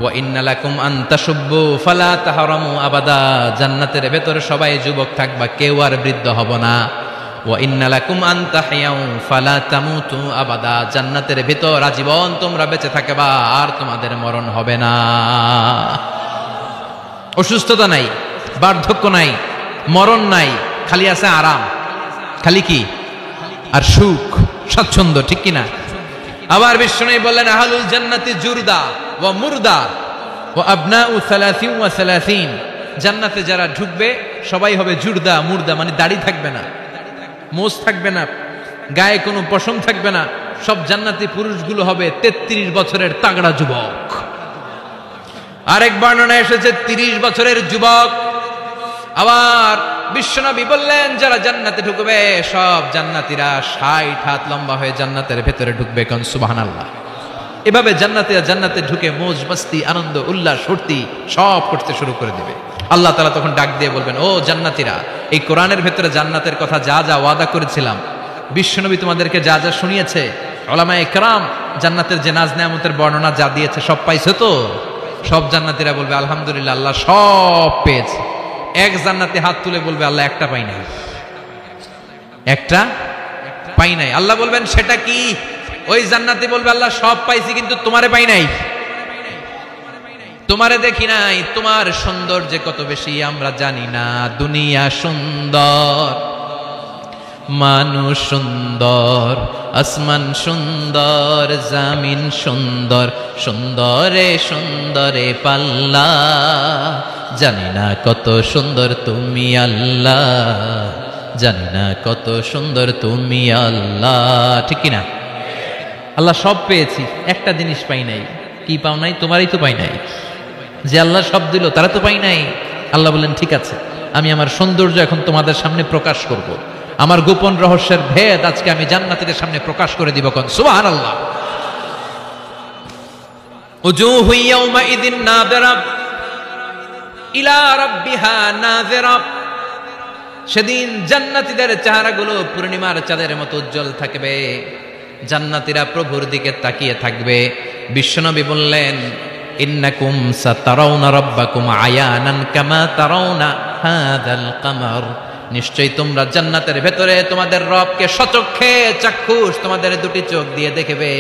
ওয়া ইন্না লাকুম আন তাশুব্বু ফালা তাহরামু আবাদা, জান্নাতের ভেতর সবাই যুবক থাকবা, কেউ আর বৃদ্ধ হবে না। ওয়া ইন্না লাকুম আন তাহইয়াউ ফালা তামুতু আবাদা, জান্নাতের ভেতর আজীবন তোমরা বেঁচে থাকবা, আর তোমাদের মরণ হবে না। অসুস্থতা নাই, বার্ধক্য নাই, মরণ নাই, খালি আছে আরাম। খালি কি? আর সুখ স্বাচ্ছন্দ্য, ঠিক কিনা? আবার বিষ্ণু বললেন আহলুল জান্নাতি জুরদা ওয়া মুরদা ওয়া আবনাউ 30 ওয়া 30। জান্নাতে যারা ঢুকবে সবাই হবে জুরদা মুরদা, মানে দাড়ি থাকবে না, মোজ থাকবে না, গায়ে কোনো পশম থাকবে না। সব জান্নাতি পুরুষগুলো হবে 33 বছরের তাগড়া যুবক। আরেক বর্ণনা এসেছে 30 বছরের যুবক। আবার বিশ্বনবী বললেন যারা জান্নাতে ঢুকবে সব জান্নাতীরা 60 হাত লম্বা হয়ে জান্নাতের ভেতরে ঢুকবে। কোন সুবহানাল্লাহ। এভাবে জান্নাতীরা জান্নাতে ঢুকে মৌজ মস্তি আনন্দ উল্লাস ফুর্তি সব করতে শুরু করে দিবে। আল্লাহ তাআলা তখন ডাক দিয়ে বলবেন, ও জান্নাতীরা, এই কোরআনের ভেতরে জান্নাতের কথা যা যা ওয়াদা করেছিলাম, বিশ্বনবী তোমাদেরকে যা যা শুনিয়েছে, উলামায়ে কেরাম জান্নাতের যে নাজ নেয়ামতের বর্ণনা যা দিয়েছে সব পাইছো তো? সব জান্নাতীরা বলবে আলহামদুলিল্লাহ, আল্লাহ সব পেয়েছে। এক জান্নাতি হাত তুলে বলবে আল্লাহ একটা পাই নাই, একটা পাই নাই। আল্লাহ বলবেন সেটা কি? ওই জান্নাতি বলবে আল্লাহ সব পাইছি কিন্তু তোমারে পাই নাই। তোমারে দেখি নাই, তোমার সৌন্দর্য কত বেশি আমরা জানি না। দুনিয়া সুন্দর, মানুষ সুন্দর, আসমান সুন্দর, জামিন সুন্দর, সুন্দরে সুন্দরে পাল্লা, জানি না কত সুন্দর তুমি আল্লাহ, জানি না কত সুন্দর তুমি আল্লাহ। ঠিক কিনা? আল্লাহ সব পেয়েছি, একটা জিনিস পাই নাই। কি পাও নাই? তোমারই তো পাই নাই। যে আল্লাহ সব দিল তারা তো পাই নাই। আল্লাহ বললেন ঠিক আছে, আমি আমার সৌন্দর্য এখন তোমাদের সামনে প্রকাশ করব। আমার গোপন রহস্যের ভেদ আজকে আমি জান্নাতীদের সামনে প্রকাশ করে দিব। কোন সুবহানাল্লাহ। উজুহু ইয়াউমাইযিন নাযিরা ইলা রাব্বিহা নাযিরা। সেদিন জান্নাতীদের চেহারাগুলো পূর্ণিমার চাঁদের মতো উজ্জ্বল থাকবে। জান্নাতীরা প্রভুর দিকে তাকিয়ে থাকবে। বিশ্বনবী বললেন, ইন্নাকুম সাতারাউনা রাব্বাকুম আয়ানান কামা তারাউনা হাযাল কামার। নিশ্চয়ই তোমরা জান্নাতের ভেতরে তোমাদের রবকে সচক্ষে চাক্ষুষ তোমাদের দুটি চোখ দিয়ে দেখবে,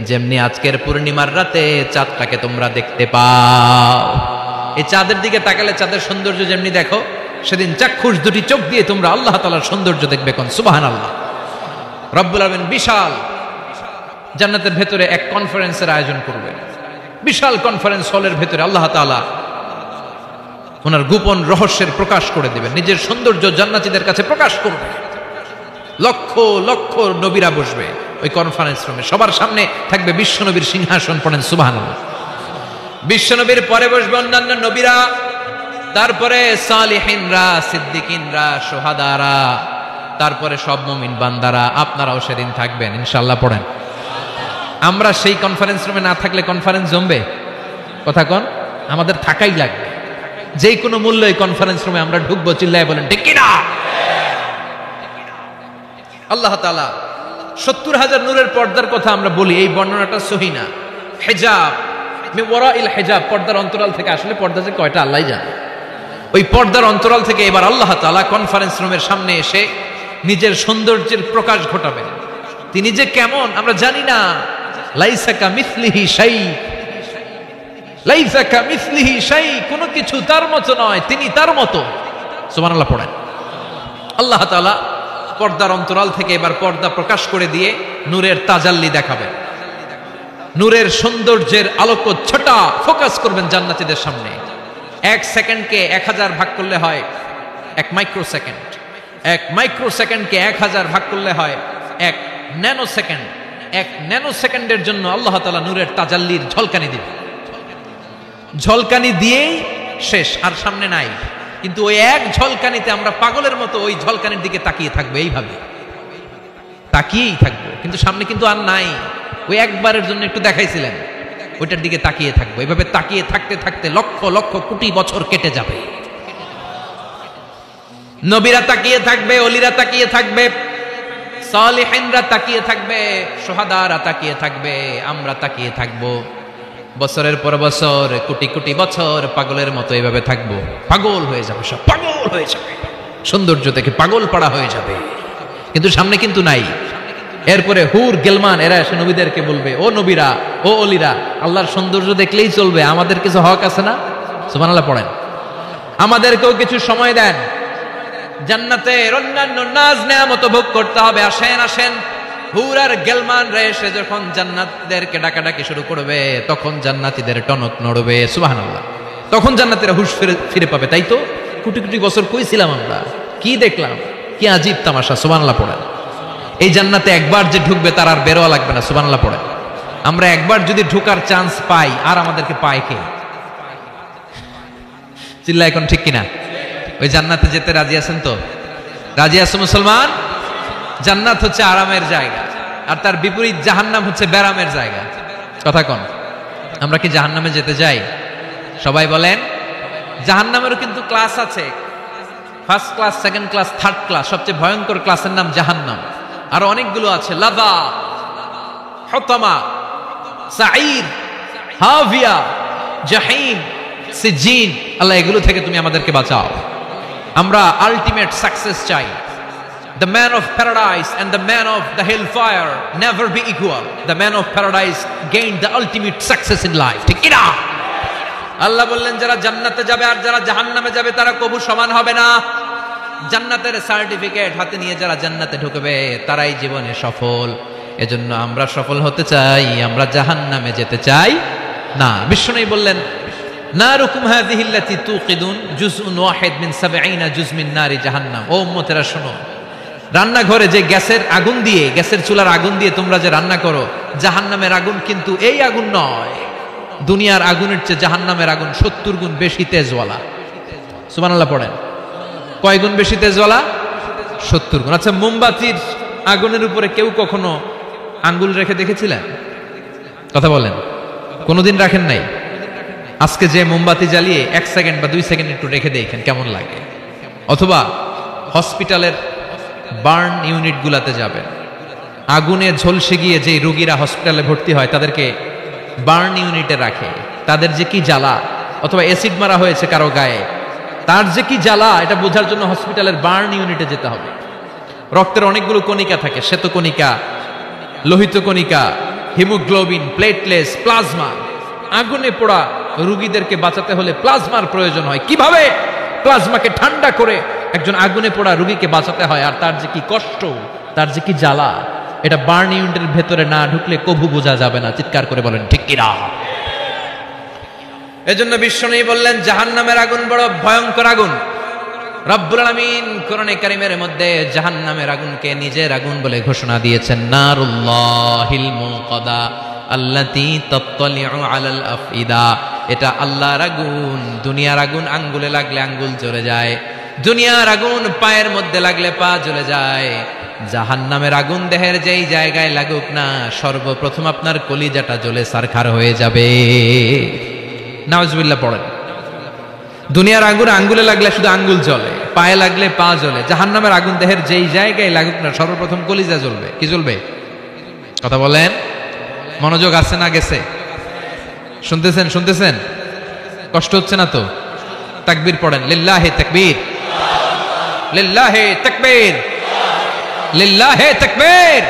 যেমনি আজকের পূর্ণিমার রাতে চাঁদটাকে তোমরা দেখতে পাও। এই চাঁদের দিকে তাকালে চাঁদের সৌন্দর্য যেমনি দেখো, সেদিন চাক্ষুষ দুটি চোখ দিয়ে তোমরা আল্লাহ তাআলার সৌন্দর্য দেখবে। কোন সুবহানাল্লাহ। রব্বুল আলামিন বিশাল জান্নাতের ভেতরে এক কনফারেন্সের আয়োজন করবে। বিশাল কনফারেন্স হলের ভেতরে আল্লাহ তাআলা ওনার গোপন রহস্যের প্রকাশ করে দেবেন, নিজের সৌন্দর্য জান্নাতীদের কাছে প্রকাশ করবে। লক্ষ লক্ষ নবীরা বসবে ওই কনফারেন্স রুমে, সবার সামনে থাকবে বিশ্বনবীর সিংহাসন। পড়েন সুবহানাল্লাহ। বিশ্বনবীর পরে বসবে অন্যান্য নবীরা, তারপরে সালিহিনরা, সিদ্দিকিনরা, শুহাদারা, তারপরে সব মুমিন বান্দারা। আপনারাও সেদিন থাকবেন ইনশাআল্লাহ। পড়েন। আমরা সেই কনফারেন্স রুমে না থাকলে কনফারেন্স জমবে? কথা কোন? আমাদের থাকাই লাগবে। যে কোনো মূল্য এই কনফারেন্স রুমে আমরা ঢুকবো। চিল্লায় বলেন ঠিক কিনা? আল্লাহ তাআলা ৭০,০০০ নূরের পর্দার কথা আমরা বলি, এই বর্ণনাটা সহি না। হিজাব, মিন ওয়ারাইল হিজাব, পর্দার অন্তরাল থেকে। আসলে পর্দা যে কয়টা আল্লাহই জানে। ওই পর্দার অন্তরাল থেকে এবার আল্লাহ তাআলা কনফারেন্স রুমের সামনে এসে নিজের সৌন্দর্যের প্রকাশ ঘটাবেন। তিনি যে কেমন আমরা জানি না। লাইসা কামিসলিহি শাই, লাইসা কামিসলিহি শাই, কোনো কিছু তার মতো নয়, তিনি তার মতো। সুবহানাল্লাহ। পড়েন। আল্লাহ তাআলা পর্দার অন্তরাল থেকে এবার পর্দা প্রকাশ করে দিয়ে নূরের তাজাল্লি দেখাবেন। নূরের সৌন্দর্যের আলোকচ্ছটা ফোকাস করবেন জান্নাতীদের সামনে। 1 সেকেন্ডকে 1000 ভাগ করলে হয় 1 মাইক্রোসেকেন্ড। 1 মাইক্রোসেকেন্ডকে 1000 ভাগ করলে হয় 1 ন্যানোসেকেন্ড। 1 ন্যানোসেকেন্ডের জন্য আল্লাহ তাআলা নূরের তাজাল্লির ঝলকানি দিবেন। ঝলকানি দিয়েই শেষ, আর সামনে নাই। কিন্তু ওই এক ঝলকানিতে আমরা পাগলের মতো ওই ঝলকানির দিকে তাকিয়ে থাকবো, এইভাবে তাকিয়েই থাকবো। কিন্তু সামনে কিন্তু আর নাই। ওই একবারের জন্য একটু দেখাইছিলেন, ওইটার দিকে তাকিয়ে থাকবো। এইভাবে তাকিয়ে থাকতে থাকতে লক্ষ লক্ষ কোটি বছর কেটে যাবে। নবীরা তাকিয়ে থাকবে, ওলিরা তাকিয়ে থাকবে, সালিহিনরা তাকিয়ে থাকবে, শুহাদারা তাকিয়ে থাকবে, আমরা তাকিয়ে থাকবো। বছরের পর বছর, কোটি কোটি বছর পাগলের মতো এইভাবে থাকবো। পাগল হয়ে যাবে, সব পাগল হয়ে যাবে, সৌন্দর্য দেখে পাগল পাড়া হয়ে যাবে। কিন্তু সামনে কিন্তু নাই। এরপরে হুর গেলমান এরা এসে নবীদেরকে বলবে, ও নবীরা, ও অলিরা, আল্লাহর সৌন্দর্য দেখলেই চলবে, আমাদের কিছু হক আছে না? সুবহানাল্লাহ। পড়েন। আমাদেরকেও কিছু সময় দেন, জান্নাতের অন্যান্য নাজ নেয়ামত ভোগ করতে হবে। আসেন আসেন। হুর আর গেলমান রে এসে যখন জান্নাতীদেরকে ডাকাডাকি শুরু করবে, তখন জান্নাতীদের টনক নড়বে। সুবহানাল্লাহ। তখন জান্নাতীরা হুঁশ ফিরে পাবে। তাই তো কোটি কোটি বছর কইছিলাম আমরা, কি দেখলাম, কি আজীব তামাশা। সুবহানাল্লাহ। পড়েন। এই জান্নাতে একবার যে ঢুকবে তার আর বেরোয়া লাগবে না। সুবহানাল্লাহ। পড়েন। আমরা একবার যদি ঢোকার চান্স পাই, আর আমাদেরকে পায় কে? চিল্লা এখন ঠিক কিনা? ওই জান্নাতে যেতে রাজি আছেন তো? রাজি আছো মুসলমান? জান্নাত হচ্ছে আরামের জায়গা, আর তার বিপরীত জাহান্নাম হচ্ছে ব্যারামের জায়গা। কথা কন। আমরা কি জাহান্নামে যেতে চাই? সবাই বলেন। জাহান্নামেরও কিন্তু ক্লাস আছে, first class, second class, third class. সবচেয়ে ভয়ঙ্কর ক্লাসের নাম জাহান্নাম। আর অনেকগুলো আছে, লাযা, হুতামা, সাঈর, হাভিয়া, জাহিম, সিজিন। আল্লাহ এগুলো থেকে তুমি আমাদেরকে বাঁচাও। আমরা আলটিমেট সাকসেস চাই। The man of paradise and the man of the hellfire never be equal. The man of paradise gained the ultimate success in life. ঠিক কিনা? আল্লাহ বললেন যারা জান্নাতে যাবে আর যারা জাহান্নামে যাবে তারা কবু সমান হবে না। জান্নাতের সার্টিফিকেট হাতে নিয়ে যারা জান্নাতে ঢুকবে তারাই জীবনে সফল। এজন্য আমরা সফল হতে চাই, আমরা জাহান্নামে যেতে চাই না। বিশ্বনবী বললেন নারুকুম হাযিহি আল্লাতী তুকিদুন জুজউন ওয়াহিদ মিন ৭০ জুজ মিন নারি জাহান্নাম। ও উম্মতেরা শোনো, রান্নাঘরে যে গ্যাসের আগুন দিয়ে, গ্যাসের চুলার আগুন দিয়ে তোমরা যে রান্না করো, জাহান্নামের আগুন কিন্তু এই আগুন নয়। দুনিয়ার আগুনের চেয়ে জাহান্নামের আগুন ৭০ গুণ বেশি তেজওয়ালা। সুবহানাল্লাহ পড়েন। কয় গুণ বেশি তেজওয়ালা? ৭০ গুণ। আচ্ছা, মোমবাতির আগুনের উপরে কেউ কখনো আঙ্গুল রেখে দেখেছিলেন? কথা বলেন, কোনোদিন রাখেন নাই? আজকে যে মোমবাতি জ্বালিয়ে ১ সেকেন্ড বা ২ সেকেন্ড একটু রেখে দেখেন কেমন লাগে। অথবা হসপিটালের বার্ন ইউনিট গুলাতে যাবেন, আগুনে ঝলসে গিয়ে যে রোগীরা হসপিটালে ভর্তি হয় তাদেরকে বার্ন ইউনিটে রাখে, তাদের যে কি জ্বালা। অথবা অ্যাসিড মারা হয়েছে কারো গায়ে, তার যে কি জ্বালা, এটা বোঝার জন্য হসপিটালের বার্ন ইউনিটে যেতে হবে। রক্তের অনেকগুলো কণিকা থাকে, শ্বেতকণিকা, লোহিত কণিকা, হিমোগ্লোবিন, প্লেটলেটস, প্লাজমা। আগুনে পোড়া রোগীদেরকে বাঁচাতে হলে প্লাজমার প্রয়োজন হয়। কিভাবে প্লাজমাকে ঠান্ডা করে একজন আগুনে পোড়া রোগীকে বাঁচাতে হয়, আর তার যে কি কষ্ট, তার যে কি জ্বালা, এটা বার্ন ইউনিটের ভেতরে না ঢুকলে কবু বোঝা যাবে না। চিৎকার করে বলেন ঠিক কিনা? এজন্য বিশ্বনবী বললেন জাহান্নামের আগুন বড় ভয়ঙ্কর আগুন। রব্বুল আলামিন কোরআনে কারীমের মধ্যে জাহান্নামের আগুনকে নিজের আগুন বলে ঘোষণা দিয়েছেন, নারুল্লাহিল মুকাদা আল্লাতী তাত্তালিউ আলাল আফইদা। এটা আল্লাহর আগুন। দুনিয়ার আগুন আঙ্গুলে লাগলে আঙ্গুল জ্বলে যায়, দুনিয়ার আগুন পায়ের মধ্যে লাগলে পা জ্বলে যায়। জাহান্নামের আগুন দেহের যেই জায়গায় লাগুক না, সর্বপ্রথম আপনার কলিজাটা জ্বলে সারখার হয়ে যাবে। নাউজুবিল্লাহ পড়েন। দুনিয়ার আগুন আঙ্গুলে লাগলে শুধু আঙ্গুল জ্বলে, পায়ে লাগলে পা জ্বলে। জাহান্নামের আগুন দেহের যেই জায়গায় লাগুক না, সর্বপ্রথম কলিজা জ্বলবে। কি জ্বলবে? কথা বলেন, মনোযোগ আছে না গেছে? শুনতেছেন? শুনতেছেন? কষ্ট হচ্ছে না তো? তাকবীর পড়েন, লিল্লাহি তাকবীর, লিল্লাহি তাকবীর, লিল্লাহি তাকবীর।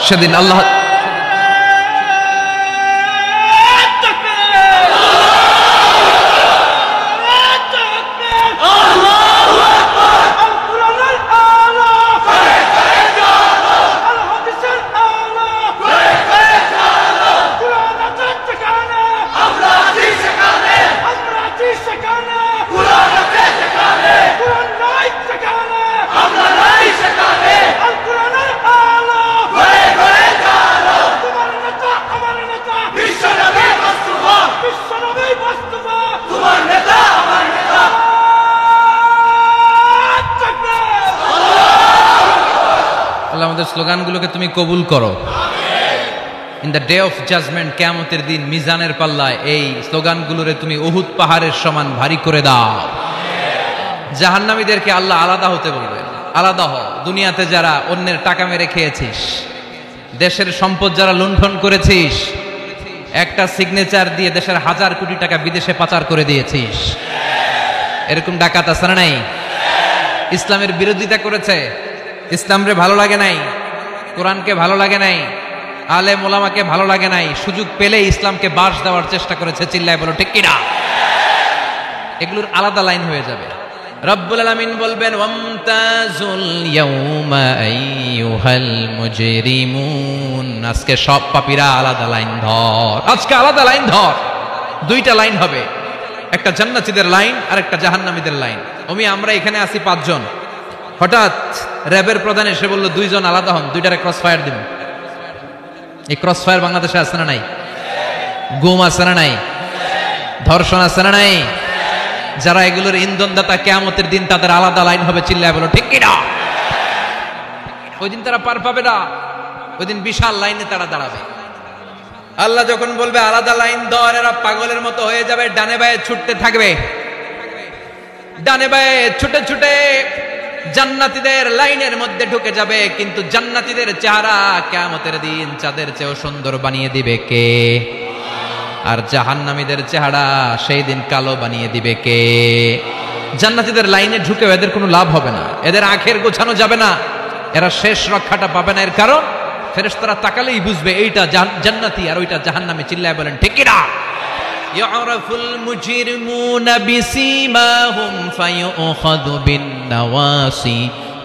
সেদিন আল্লাহ আমাদের স্লোগানগুলোকে তুমি কবুল করো। In the day of judgement, কিয়ামতের দিন মিজানের পাল্লায় এই স্লোগানগুলোরে তুমি উহুদ পাহাড়ের সমান ভারী করে দাও। জাহান্নামীদেরকে আল্লাহ আলাদা হতে বলবেন, আলাদা হ। দুনিয়াতে যারা অন্যের টাকা মেরে খেয়েছিস, দেশের সম্পদ যারা লুণ্ঠন করেছিস, একটা সিগনেচার দিয়ে দেশের ১,০০০ কোটি টাকা বিদেশে পাচার করে দিয়েছিস, এরকম ডাকাত আছে না নাই? ইসলামের বিরোধিতা করেছে, ইসলামরে ভালো লাগে নাই, কোরআনকে ভালো লাগে নাই, আলেম ওলামাকে ভালো লাগে নাই, সুযোগ পেলে ইসলামকে বাস দেওয়ার চেষ্টা করেছে। চিল্লায় বলো ঠিক কিনা? এগুলোর আলাদা লাইন হয়ে যাবে। রব্বুল আলামিন বলবেন ওয়ামতাজুল ইয়াউমা আইয়ুহাল মুজরিমুন। আজকে সব পাপীরা আলাদা লাইন ধর, আজকে আলাদা লাইন ধর। দুইটা লাইন হবে, একটা জান্নাতীদের লাইন আর একটা জাহান্নামীদের লাইন। আমরা এখানে আছি ৫ জন, হঠাৎ র্যাবের প্রধান এসে বলল ২ জন আলাদা হন, দুইটারে ক্রস ফায়ার দিব। এই ক্রস ফায়ার বাংলাদেশে আছে না নাই? গুম আছে না নাই? ধর্ষণ আছে না নাই? যারা এগুলোর ইন্ধনদাতা, কিয়ামতের দিন তাদের আলাদা লাইন হবে। চিল্লায় বলো ঠিক কিনা? ওই দিন তারা পার পাবে না, ওই দিন বিশাল লাইনে তারা দাঁড়াবে। আল্লাহ যখন বলবে আলাদা লাইন ধর, এরা পাগলের মতো হয়ে যাবে, ডানে বায়ে ছুটতে থাকবে, ডানে বায়ে ছুটে ছুটে জান্নাতীদের লাইনের মধ্যে ঢুকে যাবে। কিন্তু জান্নাতীদের চেহারা কিয়ামতের দিন চাঁদের চেয়েও সুন্দর বানিয়ে দিবে কে? আর জাহান্নামীদের চেহারা সেই দিন কালো বানিয়ে দিবে কে? জান্নাতীদের লাইনে ঢুকে এদের কোনো লাভ হবে না, এদের আখের গোছানো যাবে না, এরা শেষ রক্ষাটা পাবে না। এর কারণ ফেরেশতারা তাকালেই বুঝবে এইটা জান্নাতি আর ওইটা জাহান্নামী। চিল্লায় বলেন ঠিক কি না? ইয়ারাফুল মুজরিমুনা বিসীমাহুম ফায়ুখাযু বিন নাওয়াসি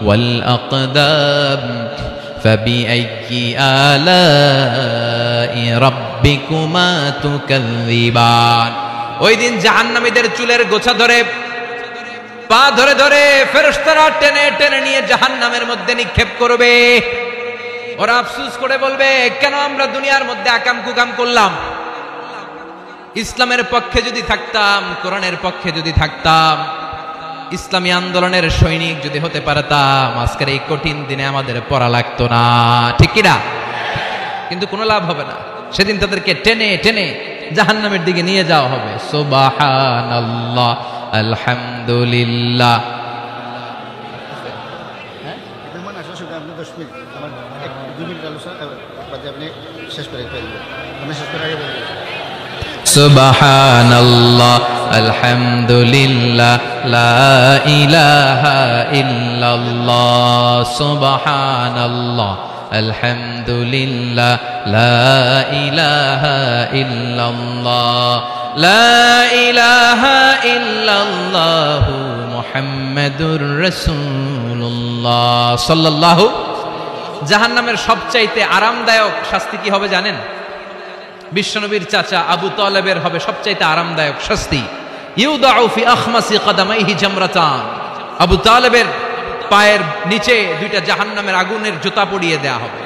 ওয়াল আকদাম ফাবিআইয়ি আলাই রাব্বিকুমা তুকাযযিবান। ওই দিন জাহান্নামীদের চুলের গোছা ধরে, পা ধরে ধরে ফেরেশতারা টেনে টেনে নিয়ে জাহান্নামের মধ্যে নিক্ষেপ করবে। ওরা আফসোস করে বলবে, কেন আমরা দুনিয়ার মধ্যে আকাম কুকাম করলাম? ইসলামের পক্ষে যদি থাকতাম, কোরআনের পক্ষে যদি থাকতাম, ইসলামী আন্দোলনের সৈনিক যদি হতে পারতাম, আজকের এই কঠিন দিনে আমাদের পড়া লাগতো না। ঠিক কিনা? কিন্তু কোনো লাভ হবে না। সেদিন তাদেরকে টেনে টেনে জাহান্নামের দিকে নিয়ে যাওয়া হবে। সুবহানাল্লাহ, আলহামদুলিল্লাহ। সুবহানাল্লাহ, আলহামদুলিল্লাহ, লা ইলাহা ইল্লাল্লাহ। সুবহানাল্লাহ, আলহামদুলিল্লাহ, লা ইলাহা ইল্লাল্লাহ, লা ইলাহা ইল্লাল্লাহু মুহাম্মাদুর রাসূলুল্লাহ সাল্লাল্লাহু। জাহান্নামের সবচাইতে আরামদায়ক শাস্তি কি হবে জানেন? বিশ্বনবীর চাচা আবু তালেবের হবে সবচাইতে আরামদায়ক শাস্তি। ইউদাউ ফি আখমাসি কদামাইহি জামরাতান। আবু তালেবের পায়ের নিচে দুইটা জাহান্নামের আগুনের জুতা পরিয়ে দেয়া হবে।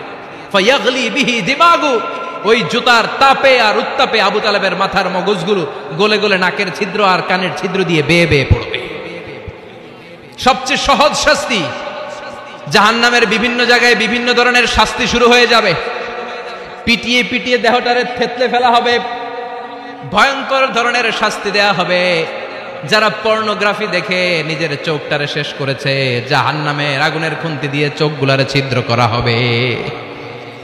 ফায়াগলি বিহি দিমাগু। ওই জুতার তাপে আর উত্তাপে আবু তালেবের মাথার মগজগুলো গলে গলে নাকের ছিদ্র আর কানের ছিদ্র দিয়ে বেয়ে বেয়ে পড়বে। সবচেয়ে সহজ শাস্তি। জাহান্নামের বিভিন্ন জায়গায় বিভিন্ন ধরনের শাস্তি শুরু হয়ে যাবে। পিটিয়ে পিটিয়ে দেহটারে থেতলে ফেলা হবে, ভয়ঙ্কর ধরনের শাস্তি দেয়া হবে। যারা পর্নোগ্রাফি দেখে নিজের চোখটারে শেষ করেছে, জাহান্নামের আগুনের খুন্তি দিয়ে চোখগুলারে ছিদ্র করা হবে।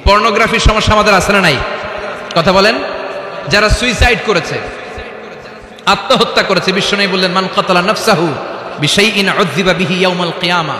পর্নোগ্রাফির সমস্যা আমাদের আছে না নাই? কথা বলেন। যারা সুইসাইড করেছে, আত্মহত্যা করেছে, বিশ্বনবী বললেন মান কাতালা নাফসাহু বিশাইইন উযযিবা বিহি ইয়াউমাল কিয়ামা।